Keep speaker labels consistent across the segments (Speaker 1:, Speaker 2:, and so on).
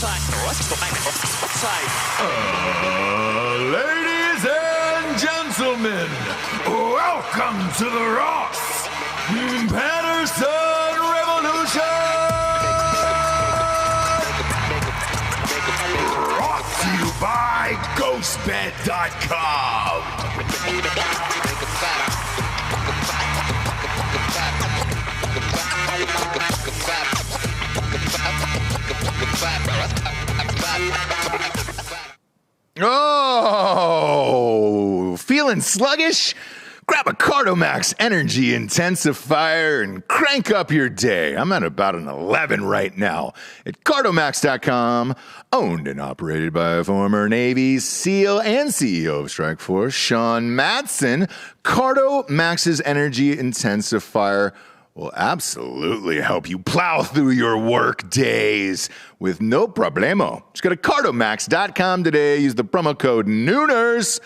Speaker 1: Ladies and gentlemen, welcome to the Ross Patterson Revolution! Brought to you by GhostBed.com.
Speaker 2: Oh, feeling sluggish? Grab a CardioMax Energy Intensifier and crank up your day. I'm at about an 11 right now at CardioMax.com, owned and operated by former Navy SEAL and CEO of Strike Force, Sean Madsen. CardioMax's Energy Intensifier will absolutely help you plow through your work days with no problemo. Just go to CardioMax.com today. Use the promo code Nooners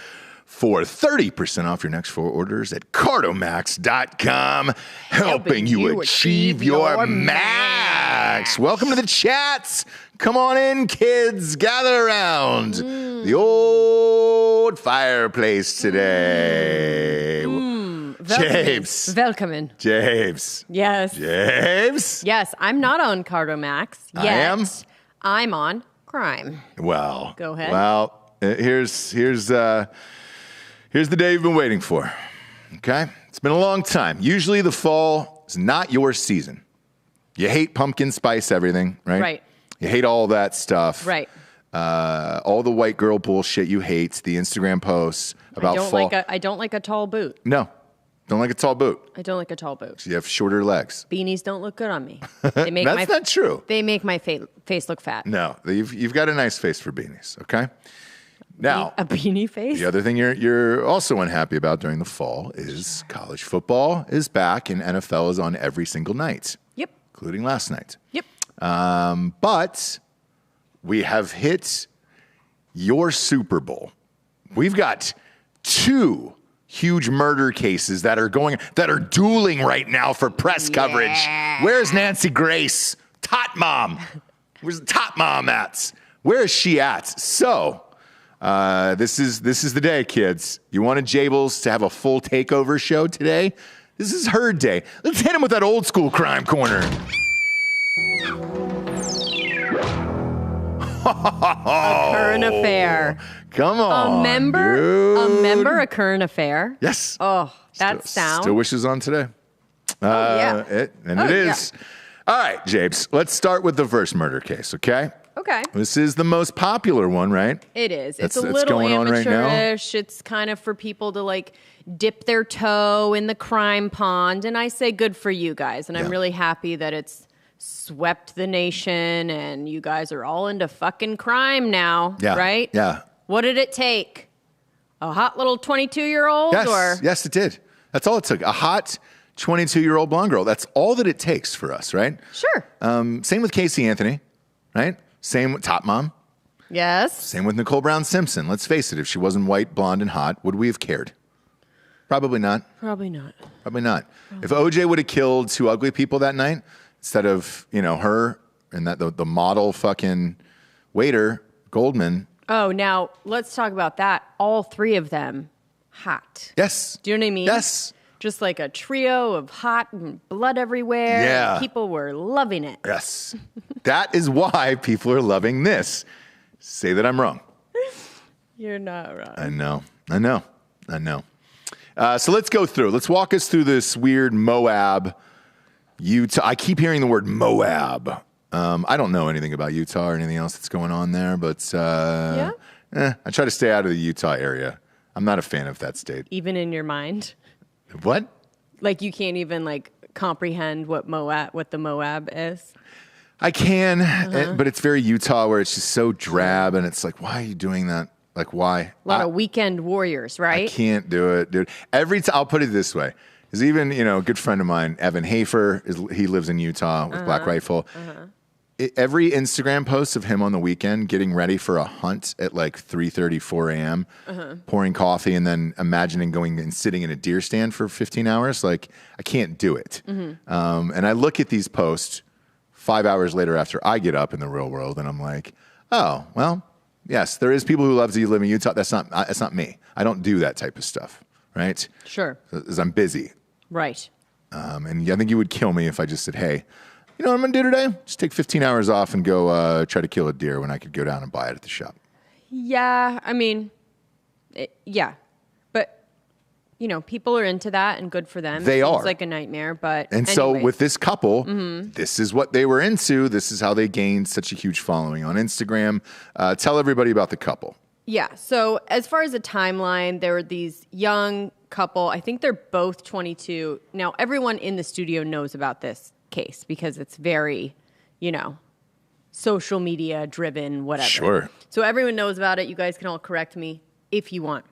Speaker 2: for 30% off your next 4 orders at CardioMax.com, helping you achieve your max. Welcome to the chats. Come on in, kids. Gather around the old fireplace today. James.
Speaker 3: Welcome.
Speaker 2: James.
Speaker 3: Yes.
Speaker 2: James.
Speaker 3: Yes, I'm not on CardioMax yet.
Speaker 2: I am?
Speaker 3: I'm on crime.
Speaker 2: Well.
Speaker 3: Go ahead.
Speaker 2: Well, here's the day you've been waiting for. Okay? It's been a long time. Usually the fall is not your season. You hate pumpkin spice everything, right?
Speaker 3: Right.
Speaker 2: You hate all that stuff.
Speaker 3: Right.
Speaker 2: All the white girl bullshit you hate, the Instagram posts about fall.
Speaker 3: I don't like a tall boot.
Speaker 2: No. Don't like a tall boot.
Speaker 3: I don't like a tall boot.
Speaker 2: You have shorter legs.
Speaker 3: Beanies don't look good on me. They make
Speaker 2: That's not true.
Speaker 3: They make my face look fat.
Speaker 2: No, you've got a nice face for beanies, okay? Now,
Speaker 3: a beanie face?
Speaker 2: the other thing you're also unhappy about during the fall is college football is back and NFL is on every single night.
Speaker 3: Yep.
Speaker 2: Including last night.
Speaker 3: Yep.
Speaker 2: But we have hit your Super Bowl. We've got 2 huge murder cases that are dueling right now for press coverage. Where's Nancy Grace? Tot Mom. Where's the Tot Mom at? Where is she at? So, this is the day, kids. You wanted Jables to have a full takeover show today? This is her day. Let's hit him with that old school crime corner.
Speaker 3: A current affair.
Speaker 2: Come on,
Speaker 3: A member, a current affair.
Speaker 2: Yes.
Speaker 3: Oh, that sound.
Speaker 2: Still wishes on today.
Speaker 3: Yeah.
Speaker 2: It is.
Speaker 3: Yeah.
Speaker 2: All right, Japes, let's start with the first murder case, okay?
Speaker 3: Okay.
Speaker 2: This is the most popular one, right?
Speaker 3: It is. It's
Speaker 2: That's
Speaker 3: a little
Speaker 2: going on right now?
Speaker 3: amateurish. It's kind of for people to like dip their toe in the crime pond. And I say good for you guys. And I'm really happy that it's swept the nation and you guys are all into fucking crime now, right?
Speaker 2: Yeah.
Speaker 3: What did it take? A hot little 22-year-old?
Speaker 2: Yes, it did. That's all it took. A hot 22-year-old blonde girl. That's all that it takes for us, right?
Speaker 3: Sure.
Speaker 2: Same with Casey Anthony, right? Same with Top Mom.
Speaker 3: Yes.
Speaker 2: Same with Nicole Brown Simpson. Let's face it, if she wasn't white, blonde, and hot, would we have cared? Probably not.
Speaker 3: Probably not.
Speaker 2: If OJ would have killed 2 ugly people that night, instead of, her and that the model fucking waiter, Goldman.
Speaker 3: Oh, now let's talk about that. All 3 of them hot.
Speaker 2: Yes.
Speaker 3: Do you know what I mean?
Speaker 2: Yes.
Speaker 3: Just like a trio of hot and blood everywhere.
Speaker 2: Yeah.
Speaker 3: People were loving it.
Speaker 2: Yes. That is why people are loving this. Say that I'm wrong.
Speaker 3: You're not wrong.
Speaker 2: I know. So let's go through. Let's walk us through this weird Moab, Utah. I keep hearing the word Moab. I don't know anything about Utah or anything else that's going on there, but I try to stay out of the Utah area. I'm not a fan of that state.
Speaker 3: Even in your mind?
Speaker 2: What?
Speaker 3: Like you can't even like comprehend what the Moab is?
Speaker 2: I can, but it's very Utah where it's just so drab and it's like, why are you doing that? Like, why?
Speaker 3: A lot of weekend warriors, right?
Speaker 2: I can't do it, dude. I'll put it this way. Because even, a good friend of mine, Evan Hafer, he lives in Utah with Black Rifle. Every Instagram post of him on the weekend getting ready for a hunt at like 3:30, 4 a.m., pouring coffee and then imagining going and sitting in a deer stand for 15 hours. Like, I can't do it. And I look at these posts 5 hours later after I get up in the real world and I'm like, Oh, well, yes, there is people who love to live in Utah. That's not me. I don't do that type of stuff, right?
Speaker 3: Sure.
Speaker 2: Because I'm busy.
Speaker 3: Right.
Speaker 2: And I think you would kill me if I just said, hey, you know what I'm going to do today? Just take 15 hours off and go try to kill a deer when I could go down and buy it at the shop.
Speaker 3: Yeah, I mean, yeah. But, people are into that and good for them.
Speaker 2: They are.
Speaker 3: It's like a nightmare, but
Speaker 2: So
Speaker 3: anyways.
Speaker 2: with this couple, this is what they were into. This is how they gained such a huge following on Instagram. Tell everybody about the couple.
Speaker 3: Yeah, so as far as a timeline, there were these young couple. I think they're both 22. Now, everyone in the studio knows about this case because it's very, social media driven, whatever.
Speaker 2: Sure.
Speaker 3: So everyone knows about it. You guys can all correct me if you want.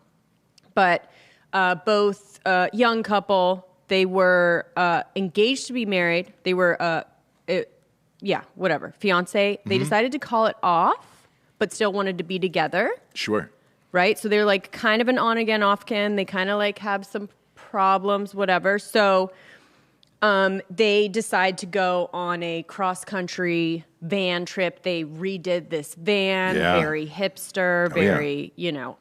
Speaker 3: But both young couple, they were engaged to be married. They were, whatever, fiance. They decided to call it off, but still wanted to be together.
Speaker 2: Sure.
Speaker 3: Right? So they're like kind of an on again, off again. They kind of like have some problems, whatever. So they decide to go on a cross-country van trip. They redid this van, very hipster, very,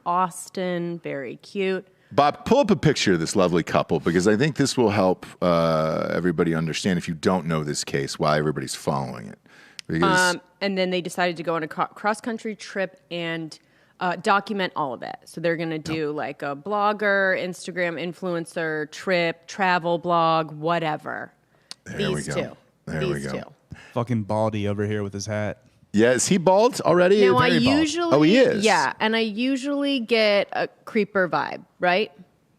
Speaker 3: Austin, very cute.
Speaker 2: Bob, pull up a picture of this lovely couple because I think this will help everybody understand, if you don't know this case, why everybody's following it. Because
Speaker 3: and then they decided to go on a cross-country trip and document all of it. So they're going to do like a blogger, Instagram influencer, trip, travel blog, whatever.
Speaker 2: There we go. There we go.
Speaker 4: Fucking Baldy over here with his hat.
Speaker 2: Yeah, is he bald already?
Speaker 3: Now,
Speaker 2: Very bald. Oh, he is?
Speaker 3: Yeah, and I usually get a creeper vibe, right?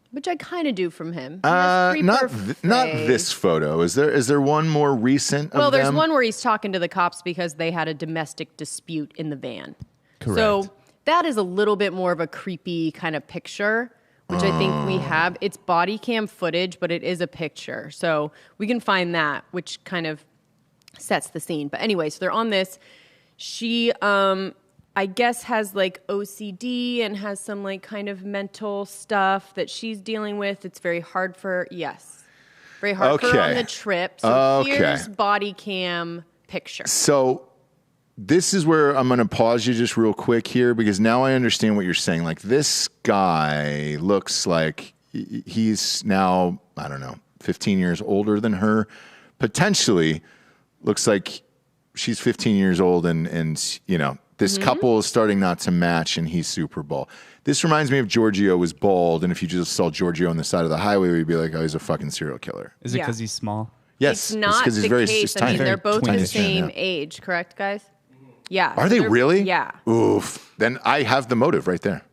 Speaker 3: Which I kind of do from him. He has
Speaker 2: Not
Speaker 3: creeper
Speaker 2: this photo. Is there one more recent of
Speaker 3: Well, there's
Speaker 2: them?
Speaker 3: one where he's talking to the cops because they had a domestic dispute in the van.
Speaker 4: Correct.
Speaker 3: So that is a little bit more of a creepy kind of picture, which I think we have. It's body cam footage, but it is a picture. So we can find that, which kind of sets the scene. But anyway, so they're on this. She, I guess, has like OCD and has some like kind of mental stuff that she's dealing with. It's very hard for very hard for her on the trip. So here's body cam picture.
Speaker 2: So this is where I'm going to pause you just real quick here because now I understand what you're saying. Like this guy looks like he's now, I don't know, 15 years older than her. Potentially looks like she's 15 years old and this couple is starting not to match and he's super bald. This reminds me of Giorgio was bald, and if you just saw Giorgio on the side of the highway, we'd be like, oh, he's a fucking serial killer.
Speaker 4: Is it because he's small?
Speaker 2: Yes.
Speaker 3: It's not
Speaker 2: because
Speaker 3: the
Speaker 2: he's very
Speaker 3: case.
Speaker 2: tiny.
Speaker 3: I mean, they're both
Speaker 4: Tiny.
Speaker 3: the same age, correct, guys? Yeah.
Speaker 2: Are they really?
Speaker 3: Yeah.
Speaker 2: Oof. Then I have the motive right there.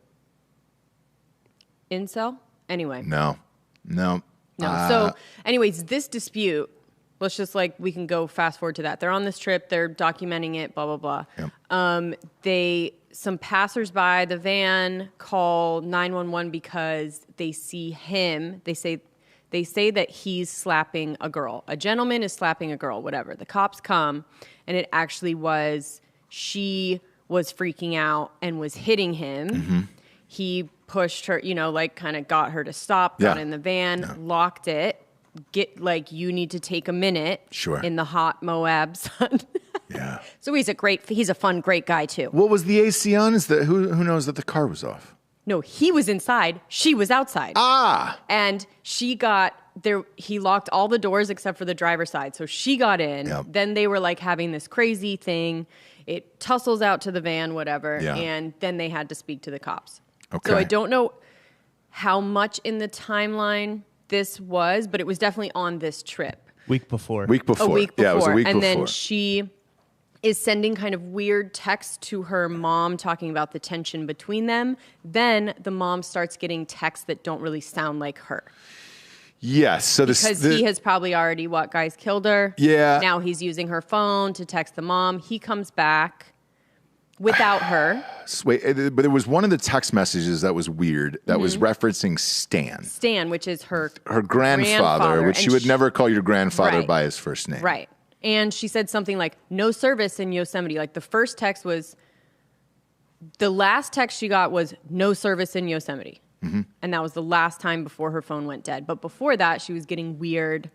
Speaker 3: Incel? Anyway.
Speaker 2: No.
Speaker 3: So, anyways, this dispute, let's just we can go fast forward to that. They're on this trip. They're documenting it, blah, blah, blah.
Speaker 2: Yep.
Speaker 3: Some passersby, the van, call 911 because they see him. They say that he's slapping a girl. A gentleman is slapping a girl, whatever. The cops come, and it actually was she was freaking out and was hitting him. Mm-hmm. He pushed her, kind of got her to stop, got in the van, locked it. You need to take a minute in the hot Moab sun.
Speaker 2: Yeah.
Speaker 3: So he's a fun, great guy too.
Speaker 2: What was the AC on? Is that who knows that the car was off?
Speaker 3: No, he was inside. She was outside.
Speaker 2: Ah.
Speaker 3: And she got there. He locked all the doors except for the driver's side. So she got in.
Speaker 2: Yep.
Speaker 3: Then they were having this crazy thing. It tussles out to the van, whatever.
Speaker 2: Yeah.
Speaker 3: And then they had to speak to the cops.
Speaker 2: Okay.
Speaker 3: So I don't know how much in the timeline this was, but it was definitely on this trip.
Speaker 4: A week before.
Speaker 3: A week before.
Speaker 2: Yeah, it was a week
Speaker 3: and
Speaker 2: before.
Speaker 3: Then she is sending kind of weird texts to her mom talking about the tension between them. Then the mom starts getting texts that don't really sound like her.
Speaker 2: Yes. So
Speaker 3: because he has probably already, guys, killed her.
Speaker 2: Yeah.
Speaker 3: Now he's using her phone to text the mom. He comes back without her.
Speaker 2: Wait, but there was one of the text messages that was weird that was referencing Stan.
Speaker 3: Stan, which is her
Speaker 2: grandfather, which you would never call your grandfather
Speaker 3: Right.
Speaker 2: by his first name.
Speaker 3: Right. And she said something like, no service in Yosemite. The first text was, the last text she got was, no service in Yosemite. Mm-hmm. And that was the last time before her phone went dead. But before that, she was getting weird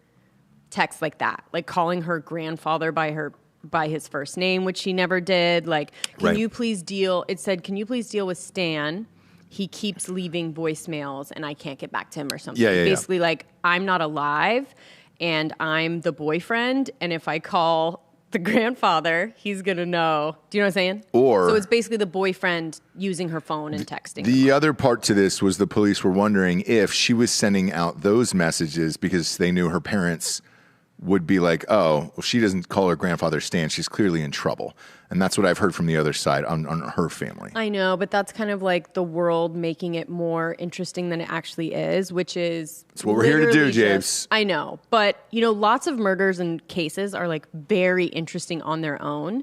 Speaker 3: texts like that, calling her grandfather by her by his first name, which he never did. Like,
Speaker 2: Right.
Speaker 3: it said, can you please deal with Stan? He keeps leaving voicemails and I can't get back to him or something.
Speaker 2: Yeah.
Speaker 3: Basically, like, I'm not alive and I'm the boyfriend. And if I call the grandfather, he's going to know. Do you know what I'm saying? So it's basically the boyfriend using her phone and texting.
Speaker 2: The other part to this was the police were wondering if she was sending out those messages because they knew her parents would be like, oh, well, she doesn't call her grandfather Stan. She's clearly in trouble. And that's what I've heard from the other side on her family.
Speaker 3: I know, but that's kind of like the world making it more interesting than it actually is, which is...
Speaker 2: That's what we're here to do,
Speaker 3: literally
Speaker 2: James.
Speaker 3: I know. But, lots of murders and cases are like very interesting on their own.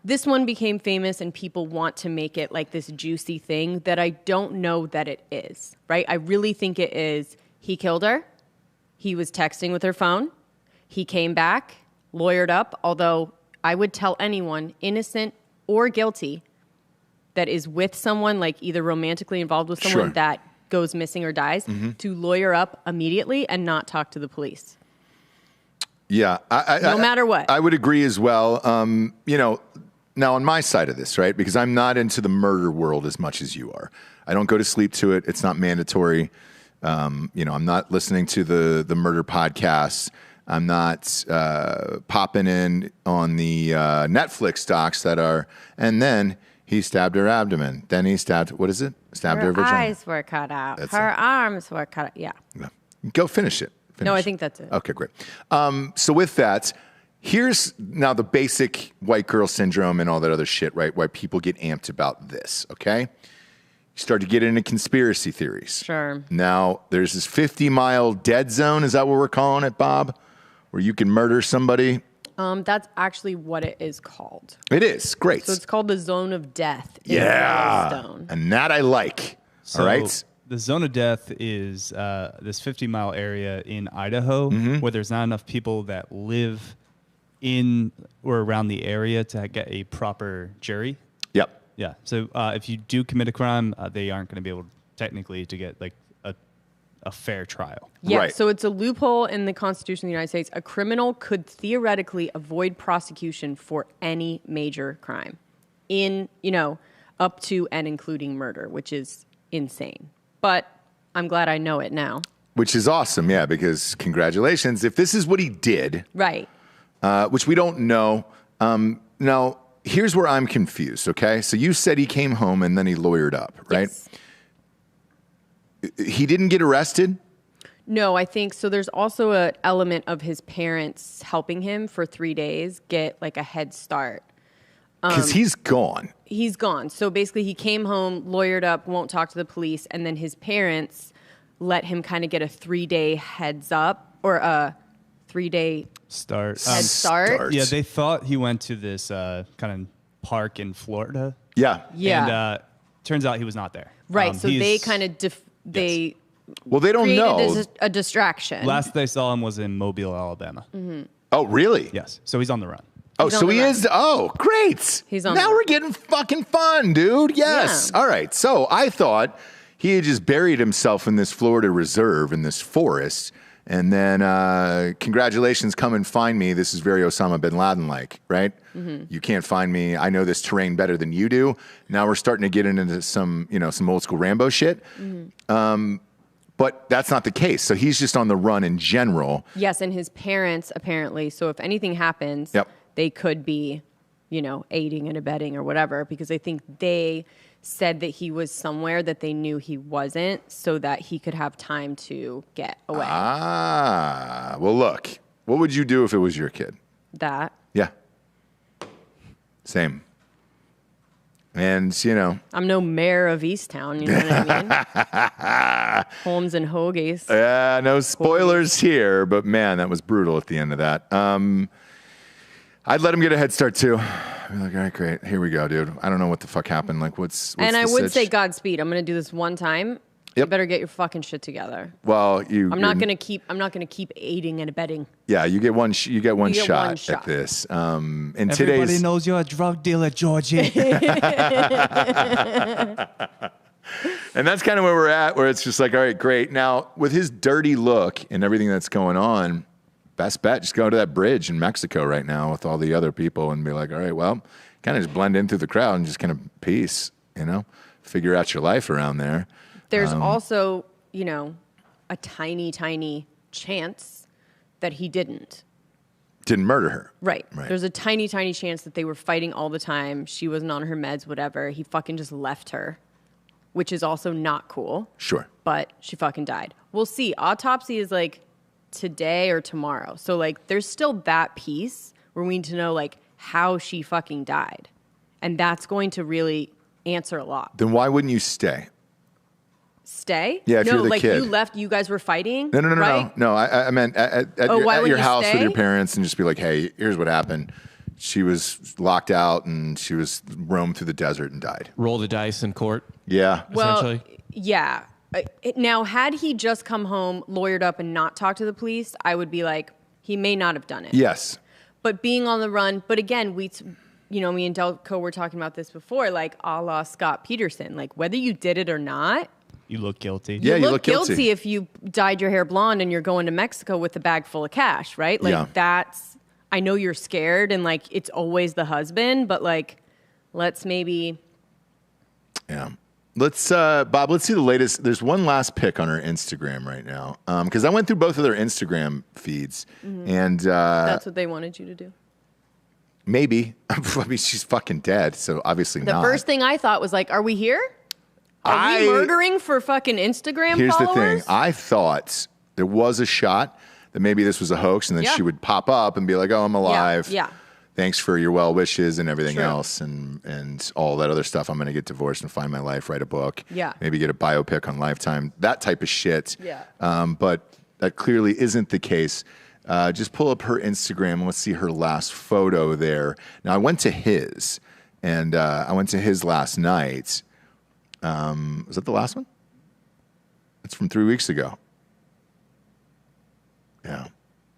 Speaker 3: This one became famous and people want to make it like this juicy thing that I don't know that it is, right? I really think it is he killed her. He was texting with her phone. He came back, lawyered up, although I would tell anyone, innocent or guilty, that is with someone, like either romantically involved with someone that goes missing or dies, to lawyer up immediately and not talk to the police.
Speaker 2: Yeah.
Speaker 3: No matter what.
Speaker 2: I would agree as well. Now on my side of this, right? Because I'm not into the murder world as much as you are. I don't go to sleep to it. It's not mandatory. I'm not listening to the murder podcasts. I'm not popping in on the Netflix docs that are, and then he stabbed her abdomen. Then he stabbed her vagina.
Speaker 3: Her eyes were cut out.
Speaker 2: That's
Speaker 3: her
Speaker 2: it.
Speaker 3: arms were cut out. Yeah.
Speaker 2: Go finish it.
Speaker 3: No, I think that's it.
Speaker 2: Okay, great. So with that, here's now the basic white girl syndrome and all that other shit, right? Why people get amped about this, okay? You start to get into conspiracy theories.
Speaker 3: Sure.
Speaker 2: Now, there's this 50-mile dead zone. Is that what we're calling it, Bob? Where you can murder somebody?
Speaker 3: That's actually what it is called.
Speaker 2: It is. Great.
Speaker 3: So it's called the zone of death in
Speaker 2: yeah.
Speaker 3: Yellowstone.
Speaker 2: And that I like.
Speaker 4: So
Speaker 2: all right?
Speaker 4: The zone of death is this 50-mile area in Idaho where there's not enough people that live in or around the area to get a proper jury.
Speaker 2: Yep.
Speaker 4: Yeah. So if you do commit a crime, they aren't going to be able technically to get like a fair trial.
Speaker 3: Yeah,
Speaker 2: Right.
Speaker 3: so it's a loophole in the Constitution of the United States. A criminal could theoretically avoid prosecution for any major crime up to and including murder, which is insane. But I'm glad I know it now.
Speaker 2: Which is awesome, yeah, because congratulations. If this is what he did,
Speaker 3: Right.
Speaker 2: which we don't know, now here's where I'm confused, okay? So you said he came home and then he lawyered up, right?
Speaker 3: Yes.
Speaker 2: He didn't get arrested?
Speaker 3: No, I think so. There's also an element of his parents helping him for 3 days get like a head start.
Speaker 2: Because he's gone.
Speaker 3: He's gone. So basically he came home, lawyered up, won't talk to the police, and then his parents let him kind of get a 3-day heads up or a 3-day
Speaker 4: Start.
Speaker 3: head start.
Speaker 4: Yeah, they thought he went to this kind of park in Florida.
Speaker 2: Yeah.
Speaker 3: Yeah.
Speaker 4: And turns out he was not there.
Speaker 3: Right. So they
Speaker 4: he's-
Speaker 3: kind of they
Speaker 2: Well, they don't
Speaker 3: created
Speaker 2: know.
Speaker 3: a distraction.
Speaker 4: Last they saw him was in Mobile, Alabama.
Speaker 2: Oh, really?
Speaker 4: Yes. So he's on the run.
Speaker 2: Oh,
Speaker 3: He's on
Speaker 2: so
Speaker 3: the
Speaker 2: he
Speaker 3: run.
Speaker 2: is. Oh, great.
Speaker 3: He's on
Speaker 2: now
Speaker 3: the
Speaker 2: we're
Speaker 3: run.
Speaker 2: getting fucking fun, dude. Yes.
Speaker 3: Yeah.
Speaker 2: All right. So I thought he had just buried himself in this Florida reserve in this forest. And then, congratulations, come and find me. This is very Osama bin Laden like, right? You can't find me. I know this terrain better than you do. Now we're starting to get into some old school Rambo shit. But that's not the case. So he's just on the run in general.
Speaker 3: Yes, and his parents apparently. So if anything happens,
Speaker 2: Yep.
Speaker 3: they could be, aiding and abetting or whatever, because I think they said that he was somewhere that they knew he wasn't, so that he could have time to get away.
Speaker 2: Ah, well, look, what would you do if it was your kid?
Speaker 3: That.
Speaker 2: Yeah. Same. And,
Speaker 3: I'm no mayor of Easttown, you know what I mean? Holmes and Hoagies.
Speaker 2: no spoilers here, but man, that was brutal at the end of that. I'd let him get a head start too. I'd be like, all right, great. Here we go, dude. I don't know what the fuck happened. Like, what's
Speaker 3: And I
Speaker 2: the
Speaker 3: would
Speaker 2: sitch?
Speaker 3: say Godspeed. I'm going to do this one time. You
Speaker 2: Yep.
Speaker 3: better get your fucking shit together.
Speaker 2: Well,
Speaker 3: I'm not going to keep aiding and abetting.
Speaker 2: Yeah, you get one. You get one
Speaker 3: You get
Speaker 2: shot
Speaker 3: one
Speaker 2: at
Speaker 3: shot.
Speaker 2: this. In
Speaker 4: Everybody
Speaker 2: today's
Speaker 4: knows you're a drug dealer, Georgie.
Speaker 2: And that's kind of where we're at, where it's just like, all right, great. Now, with his dirty look and everything that's going on, best bet, just go to that bridge in Mexico right now with all the other people and be like, all right, well, kind of just blend in through the crowd and just kind of peace, figure out your life around there.
Speaker 3: There's also, a tiny, tiny chance that he didn't
Speaker 2: murder her.
Speaker 3: Right. There's a tiny, tiny chance that they were fighting all the time. She wasn't on her meds, whatever. He fucking just left her, which is also not cool.
Speaker 2: Sure.
Speaker 3: But she fucking died. We'll see. Autopsy is like today or tomorrow. So like there's still that piece where we need to know like how she fucking died. And that's going to really answer a lot.
Speaker 2: Then why wouldn't you stay?
Speaker 3: Stay?
Speaker 2: Yeah, if
Speaker 3: no,
Speaker 2: you're the
Speaker 3: like
Speaker 2: kid.
Speaker 3: you left, you guys were fighting?
Speaker 2: No.
Speaker 3: Right?
Speaker 2: No, I meant at your house with your parents and just be like, hey, here's what happened. She was locked out and she was roamed through the desert and died.
Speaker 5: Roll the dice in court.
Speaker 2: Yeah.
Speaker 3: Well,
Speaker 5: essentially.
Speaker 3: yeah. Now, had he just come home, lawyered up, and not talked to the police, I would be like, he may not have done it.
Speaker 2: Yes.
Speaker 3: But being on the run, but again, me and Delco were talking about this before, like a la Scott Peterson. Like, whether you did it or not,
Speaker 4: You look guilty.
Speaker 2: Yeah,
Speaker 3: you
Speaker 2: you
Speaker 3: look guilty if you dyed your hair blonde and you're going to Mexico with a bag full of cash, right? Like, that's, I know you're scared and, like, it's always the husband, but, like, let's maybe.
Speaker 2: Yeah. Let's, Bob, let's see the latest. There's one last pic on her Instagram right now. Because I went through both of their Instagram feeds. And
Speaker 3: That's what they wanted you to do.
Speaker 2: maybe. I mean, she's fucking dead, so obviously
Speaker 3: The
Speaker 2: not.
Speaker 3: first thing I thought was, like, are we here? Are we murdering for fucking Instagram
Speaker 2: Here's
Speaker 3: followers?
Speaker 2: the thing. I thought there was a shot that maybe this was a hoax, and then she would pop up and be like, oh, I'm alive.
Speaker 3: Yeah.
Speaker 2: Thanks for your well wishes and everything
Speaker 3: True.
Speaker 2: else and all that other stuff. I'm going to get divorced and find my life, write a book.
Speaker 3: Yeah.
Speaker 2: Maybe get a biopic on Lifetime, that type of shit.
Speaker 3: Yeah.
Speaker 2: But that clearly isn't the case. Just pull up her Instagram and let's see her last photo there. Now, I went to his, and I went to his last night. Was that the last one? It's from 3 weeks ago. Yeah.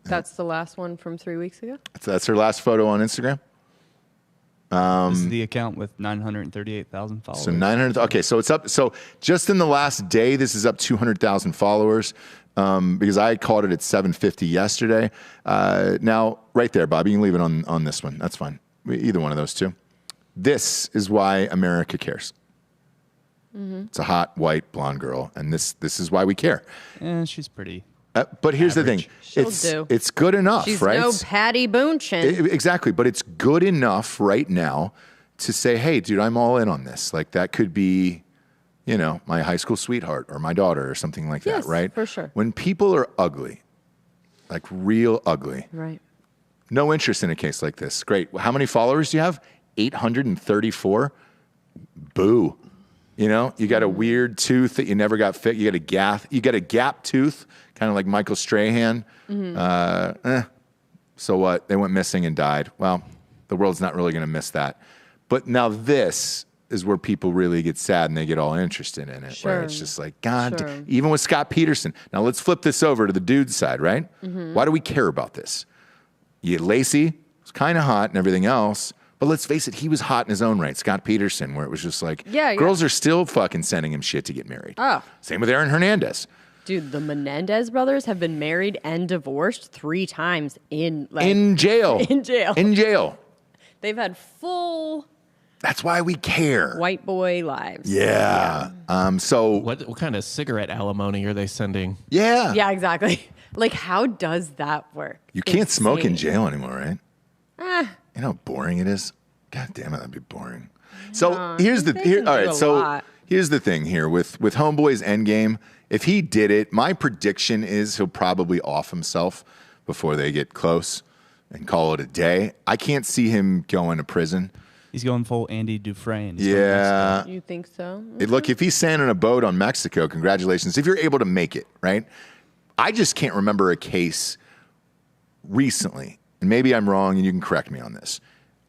Speaker 3: That's the last one from 3 weeks ago?
Speaker 2: That's her last photo on Instagram?
Speaker 4: This is the account with 938,000 followers.
Speaker 2: So 900. Okay, so it's up. So just in the last day, this is up 200,000 followers. Because I caught it at 750 yesterday. Now, right there, Bob, you can leave it on this one. That's fine. Either one of those two. This is why America cares. Mm-hmm. It's a hot, white, blonde girl, and this is why we care.
Speaker 4: She's pretty.
Speaker 2: But here's
Speaker 4: average.
Speaker 2: the thing. It's good enough,
Speaker 3: She's
Speaker 2: right?
Speaker 3: no Patty Boonchin.
Speaker 2: Exactly, but it's good enough right now to say, hey, dude, I'm all in on this. Like, that could be, my high school sweetheart or my daughter or something like that, right?
Speaker 3: For sure.
Speaker 2: When people are ugly, like real ugly,
Speaker 3: Right.
Speaker 2: no interest in a case like this. Great. How many followers do you have? 834? Boo. You got a weird tooth that you never got fit. You got a gap tooth, kind of like Michael Strahan. So what? They went missing and died. Well, the world's not really going to miss that. But now this is where people really get sad and they get all interested in it. Where it's just like, God, even with Scott Peterson. Now let's flip this over to the dude's side, right? Mm-hmm. Why do we care about this? Lacey was kind of hot and everything else. But let's face it, he was hot in his own right. Scott Peterson, where it was just like, girls are still fucking sending him shit to get married.
Speaker 3: Oh.
Speaker 2: Same with Aaron Hernandez.
Speaker 3: Dude, the Menendez brothers have been married and divorced 3 times in
Speaker 2: jail.
Speaker 3: In jail.
Speaker 2: In jail.
Speaker 3: They've had full
Speaker 2: That's why we care.
Speaker 3: white boy lives.
Speaker 2: Yeah. So
Speaker 5: What kind of cigarette alimony are they sending?
Speaker 2: yeah.
Speaker 3: Yeah, exactly. Like, how does that work?
Speaker 2: You can't smoke in
Speaker 3: Insane.
Speaker 2: jail anymore, right? You know how boring it is? God damn it, that'd be boring. So here's the
Speaker 3: they can
Speaker 2: all
Speaker 3: do
Speaker 2: right.
Speaker 3: a
Speaker 2: So
Speaker 3: lot.
Speaker 2: here's the thing here with Homeboy's Endgame. If he did it, my prediction is he'll probably off himself before they get close and call it a day. I can't see him going to prison.
Speaker 4: He's going full Andy Dufresne. He's
Speaker 2: Yeah.
Speaker 3: You think so?
Speaker 2: Look, if he's sailing a boat on Mexico, congratulations. If you're able to make it, right? I just can't remember a case recently, and maybe I'm wrong and you can correct me on this.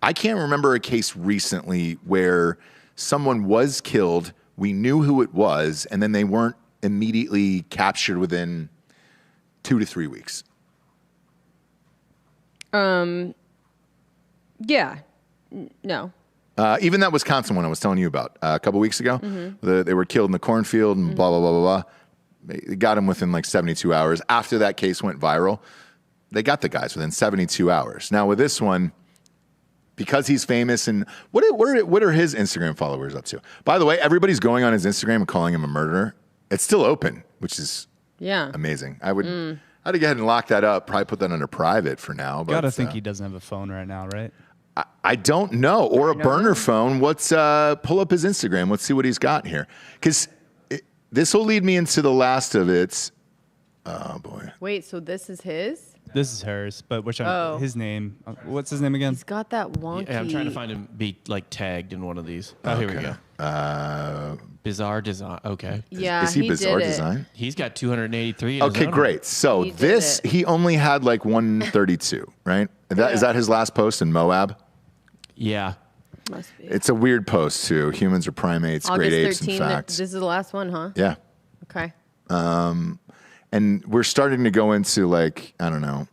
Speaker 2: I can't remember a case recently where someone was killed, we knew who it was, and then they weren't immediately captured within 2 to 3 weeks.
Speaker 3: Yeah. No.
Speaker 2: Even that Wisconsin one I was telling you about a couple weeks ago, they were killed in the cornfield and blah, blah, blah, blah, blah. They got him within like 72 hours. After that case went viral, they got the guys within 72 hours. Now with this one, because he's famous, and what are his Instagram followers up to? By the way, everybody's going on his Instagram and calling him a murderer. It's still open, which is amazing. I would I'd go ahead and lock that up. Probably put that under private for now. But
Speaker 4: Gotta think he doesn't have a phone right now, right?
Speaker 2: I don't know, or a burner phone. Let's pull up his Instagram. Let's see what he's got here, because this will lead me into the last of it. Oh boy!
Speaker 3: Wait, so this is his?
Speaker 4: This is hers, but his name? What's his name again?
Speaker 3: He's got that wonky.
Speaker 5: Yeah, I'm trying to find him be like tagged in one of these. Oh, here we go. Bizarre design. Okay.
Speaker 3: Yeah,
Speaker 2: is he bizarre
Speaker 3: did it.
Speaker 2: design?
Speaker 5: He's got 283.
Speaker 2: Okay, great. So he only had like 132, right? Is that his last post in Moab?
Speaker 5: Yeah.
Speaker 3: Must be.
Speaker 2: It's a weird post too. Humans are primates,
Speaker 3: August
Speaker 2: great apes,
Speaker 3: 13,
Speaker 2: in fact.
Speaker 3: This is the last one, huh?
Speaker 2: Yeah.
Speaker 3: Okay.
Speaker 2: And we're starting to go into like, I don't know,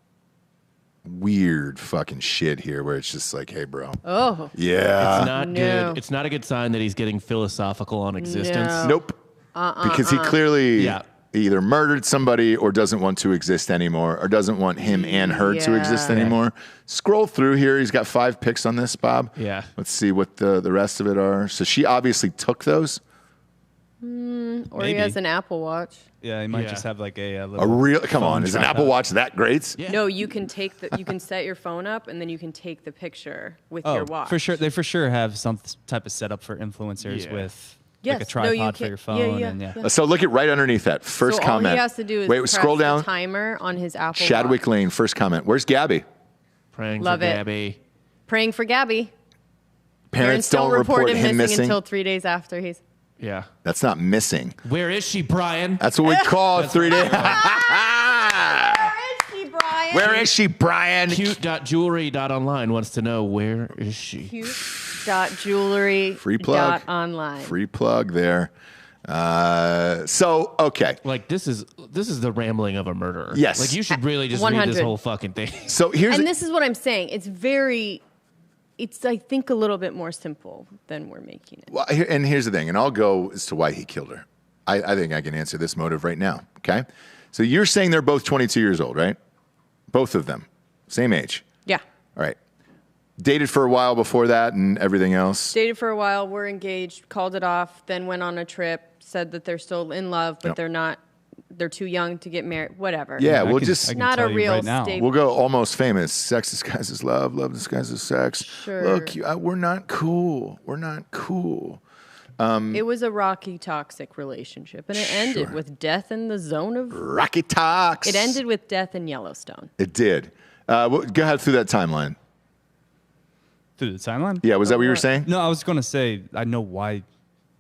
Speaker 2: weird fucking shit here where it's just like, hey, bro.
Speaker 3: Oh.
Speaker 2: Yeah.
Speaker 5: It's not
Speaker 3: No.
Speaker 5: good. It's not a good sign that he's getting philosophical on existence.
Speaker 3: No.
Speaker 2: Nope. Because he clearly
Speaker 5: Yeah.
Speaker 2: either murdered somebody or doesn't want to exist anymore or doesn't want him and her to exist
Speaker 3: Yeah.
Speaker 2: anymore. Scroll through here. He's got 5 pics on this, Bob.
Speaker 5: Yeah.
Speaker 2: Let's see what the rest of it are. So she obviously took those.
Speaker 3: Or
Speaker 5: Maybe.
Speaker 3: he has an Apple Watch.
Speaker 4: Yeah, he might
Speaker 5: Yeah.
Speaker 4: just have like a
Speaker 2: A
Speaker 4: little
Speaker 2: real, come on,
Speaker 4: phone
Speaker 2: is an
Speaker 4: tripod.
Speaker 2: Apple Watch that great?
Speaker 5: Yeah.
Speaker 3: No, you can you can set your phone up and then you can take the picture with
Speaker 4: Oh,
Speaker 3: your watch.
Speaker 4: for sure. They for sure have some type of setup for influencers
Speaker 5: Yeah.
Speaker 4: with
Speaker 3: Yes.
Speaker 4: like a
Speaker 3: No, you
Speaker 4: tripod for
Speaker 3: can-
Speaker 4: your phone.
Speaker 3: yeah.
Speaker 4: And yeah.
Speaker 2: So look at right underneath that first
Speaker 3: so
Speaker 2: comment.
Speaker 3: all he has to do is
Speaker 2: Wait,
Speaker 3: press
Speaker 2: scroll down.
Speaker 3: the timer on his Apple
Speaker 2: Chadwick
Speaker 3: Watch.
Speaker 2: Lane, first comment. Where's Gabby?
Speaker 5: Praying
Speaker 3: Love
Speaker 5: for
Speaker 3: it.
Speaker 5: Gabby.
Speaker 3: Praying for Gabby.
Speaker 2: Parents don't report him missing.
Speaker 3: until 3 days after he's.
Speaker 5: Yeah.
Speaker 2: That's not missing.
Speaker 5: Where is she, Brian?
Speaker 2: That's what we call 3 days.
Speaker 3: Where is she, Brian?
Speaker 2: Where is she, Brian?
Speaker 5: Cute.jewelry.online wants to know where is she?
Speaker 3: Cute.jewelry.
Speaker 2: Free plug.
Speaker 3: .online.
Speaker 2: Free plug there. So, okay.
Speaker 5: Like this is the rambling of a murderer.
Speaker 2: Yes.
Speaker 5: Like you should really just read
Speaker 3: 100.
Speaker 5: this whole fucking thing.
Speaker 2: So here's
Speaker 3: And this is what I'm saying. It's I think a little bit more simple than we're making it.
Speaker 2: well, and here's the thing, and I'll go as to why he killed her. I think I can answer this motive right now. Okay. So you're saying they're both 22 years old, right? Both of them. Same age.
Speaker 3: Yeah.
Speaker 2: All right. Dated for a while before that and everything else.
Speaker 3: Dated for a while, were engaged, called it off, then went on a trip, said that they're still in love, but
Speaker 2: Yep.
Speaker 3: they're not. They're too young to get married. Whatever.
Speaker 2: Yeah,
Speaker 4: I
Speaker 2: we'll
Speaker 4: can-
Speaker 2: just
Speaker 4: I can
Speaker 3: Not a
Speaker 4: tell you
Speaker 3: real
Speaker 4: right now.
Speaker 3: stable-
Speaker 2: we'll go almost famous. Sex disguises love, love disguises sex.
Speaker 3: Sure.
Speaker 2: Look, we're not cool. We're not cool.
Speaker 3: It was a rocky, toxic relationship, and it ended with death in the zone of.
Speaker 2: Rocky Talks.
Speaker 3: It ended with death in Yellowstone.
Speaker 2: It did. Go ahead through that timeline.
Speaker 4: Through the timeline?
Speaker 2: Yeah, was that what you were
Speaker 3: what?
Speaker 2: saying?
Speaker 4: No, I was going to say I know why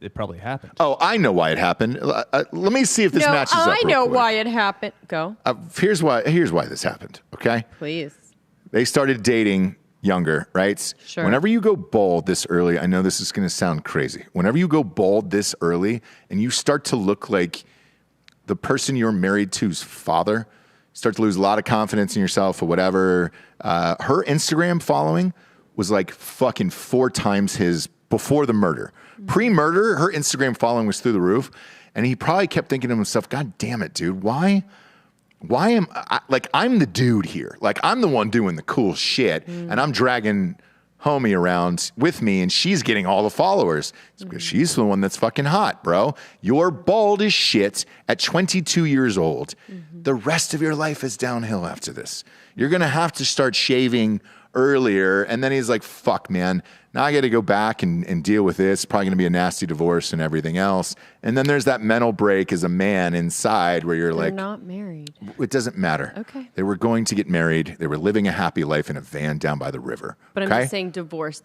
Speaker 4: it probably happened.
Speaker 2: Oh, I know why it happened. Let me see if this
Speaker 3: No,
Speaker 2: matches up.
Speaker 3: I
Speaker 2: real
Speaker 3: know
Speaker 2: quick.
Speaker 3: why it happened. Go,
Speaker 2: Here's why this happened. Okay,
Speaker 3: please.
Speaker 2: they started dating younger, right?
Speaker 3: Sure.
Speaker 2: Whenever you go bald this early, I know this is going to sound crazy. Whenever you go bald this early and you start to look like the person you're married to's father, you start to lose a lot of confidence in yourself or whatever. Her Instagram following was like fucking 4 times his before the murder. Pre-murder, her Instagram following was through the roof. And he probably kept thinking to himself, God damn it, dude, why am I, like, I'm the dude here. Like, I'm the one doing the cool shit, and I'm dragging homie around with me, and she's getting all the followers. It's because she's the one that's fucking hot, bro. You're bald as shit at 22 years old. The rest of your life is downhill after this. You're going to have to start shaving earlier. And then he's like, fuck, man. Now I got to go back and deal with this. Probably going to be a nasty divorce and everything else. And then there's that mental break as a man inside where you're
Speaker 3: They're
Speaker 2: like,
Speaker 3: not married.
Speaker 2: it doesn't matter.
Speaker 3: Okay.
Speaker 2: They were going to get married. They were living a happy life in a van down by the river.
Speaker 3: But I'm
Speaker 2: okay?
Speaker 3: just saying divorce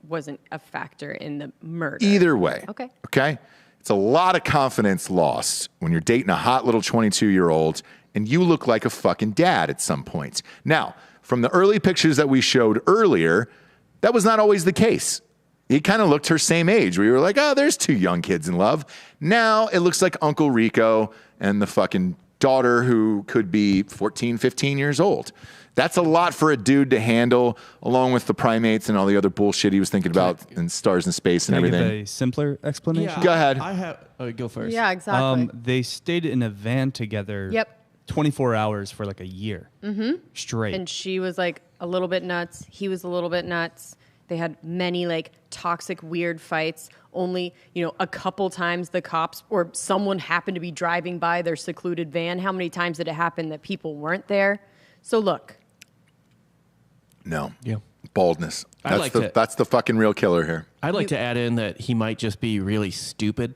Speaker 3: wasn't a factor in the murder.
Speaker 2: Either way.
Speaker 3: Okay.
Speaker 2: Okay. It's a lot of confidence lost when you're dating a hot little 22-year-old and you look like a fucking dad at some point. Now, from the early pictures that we showed earlier, that was not always the case. He kind of looked her same age where you were like, oh, there's 2 young kids in love. Now it looks like Uncle Rico and the fucking daughter who could be 14, 15 years old. That's a lot for a dude to handle, along with the primates and all the other bullshit he was thinking about and stars in space and
Speaker 4: Can I give
Speaker 2: everything.
Speaker 4: a simpler explanation?
Speaker 2: Go ahead.
Speaker 5: I have. Oh, go first.
Speaker 3: Yeah, exactly.
Speaker 4: They stayed in a van together.
Speaker 3: Yep.
Speaker 4: 24 hours for like a year straight.
Speaker 3: And she was like a little bit nuts. He was a little bit nuts. They had many like toxic, weird fights. Only, a couple times the cops or someone happened to be driving by their secluded van. How many times did it happen that people weren't there? So look.
Speaker 2: No.
Speaker 5: Yeah.
Speaker 2: Baldness. That's the fucking real killer here.
Speaker 5: I'd like to add in that he might just be really stupid.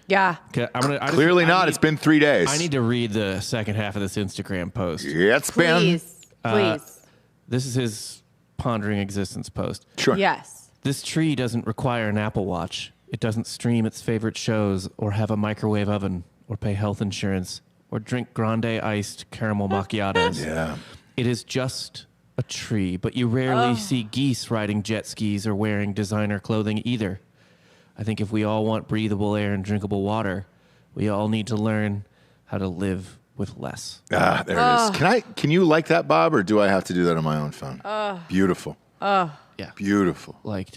Speaker 3: Yeah.
Speaker 2: Clearly not. It's been 3 days.
Speaker 5: I need to read the second half of this Instagram post.
Speaker 2: Yeah, it's been.
Speaker 3: Please.
Speaker 5: This is his pondering existence post.
Speaker 2: Sure.
Speaker 3: Yes.
Speaker 5: This tree doesn't require an Apple Watch. It doesn't stream its favorite shows or have a microwave oven or pay health insurance or drink grande iced caramel macchiatos.
Speaker 2: Yeah.
Speaker 5: It is just a tree, but you rarely see geese riding jet skis or wearing designer clothing either. I think if we all want breathable air and drinkable water, we all need to learn how to live with less.
Speaker 2: There it is. Can you like that, Bob, or do I have to do that on my own phone? Beautiful.
Speaker 5: Yeah.
Speaker 2: Beautiful.
Speaker 5: Like,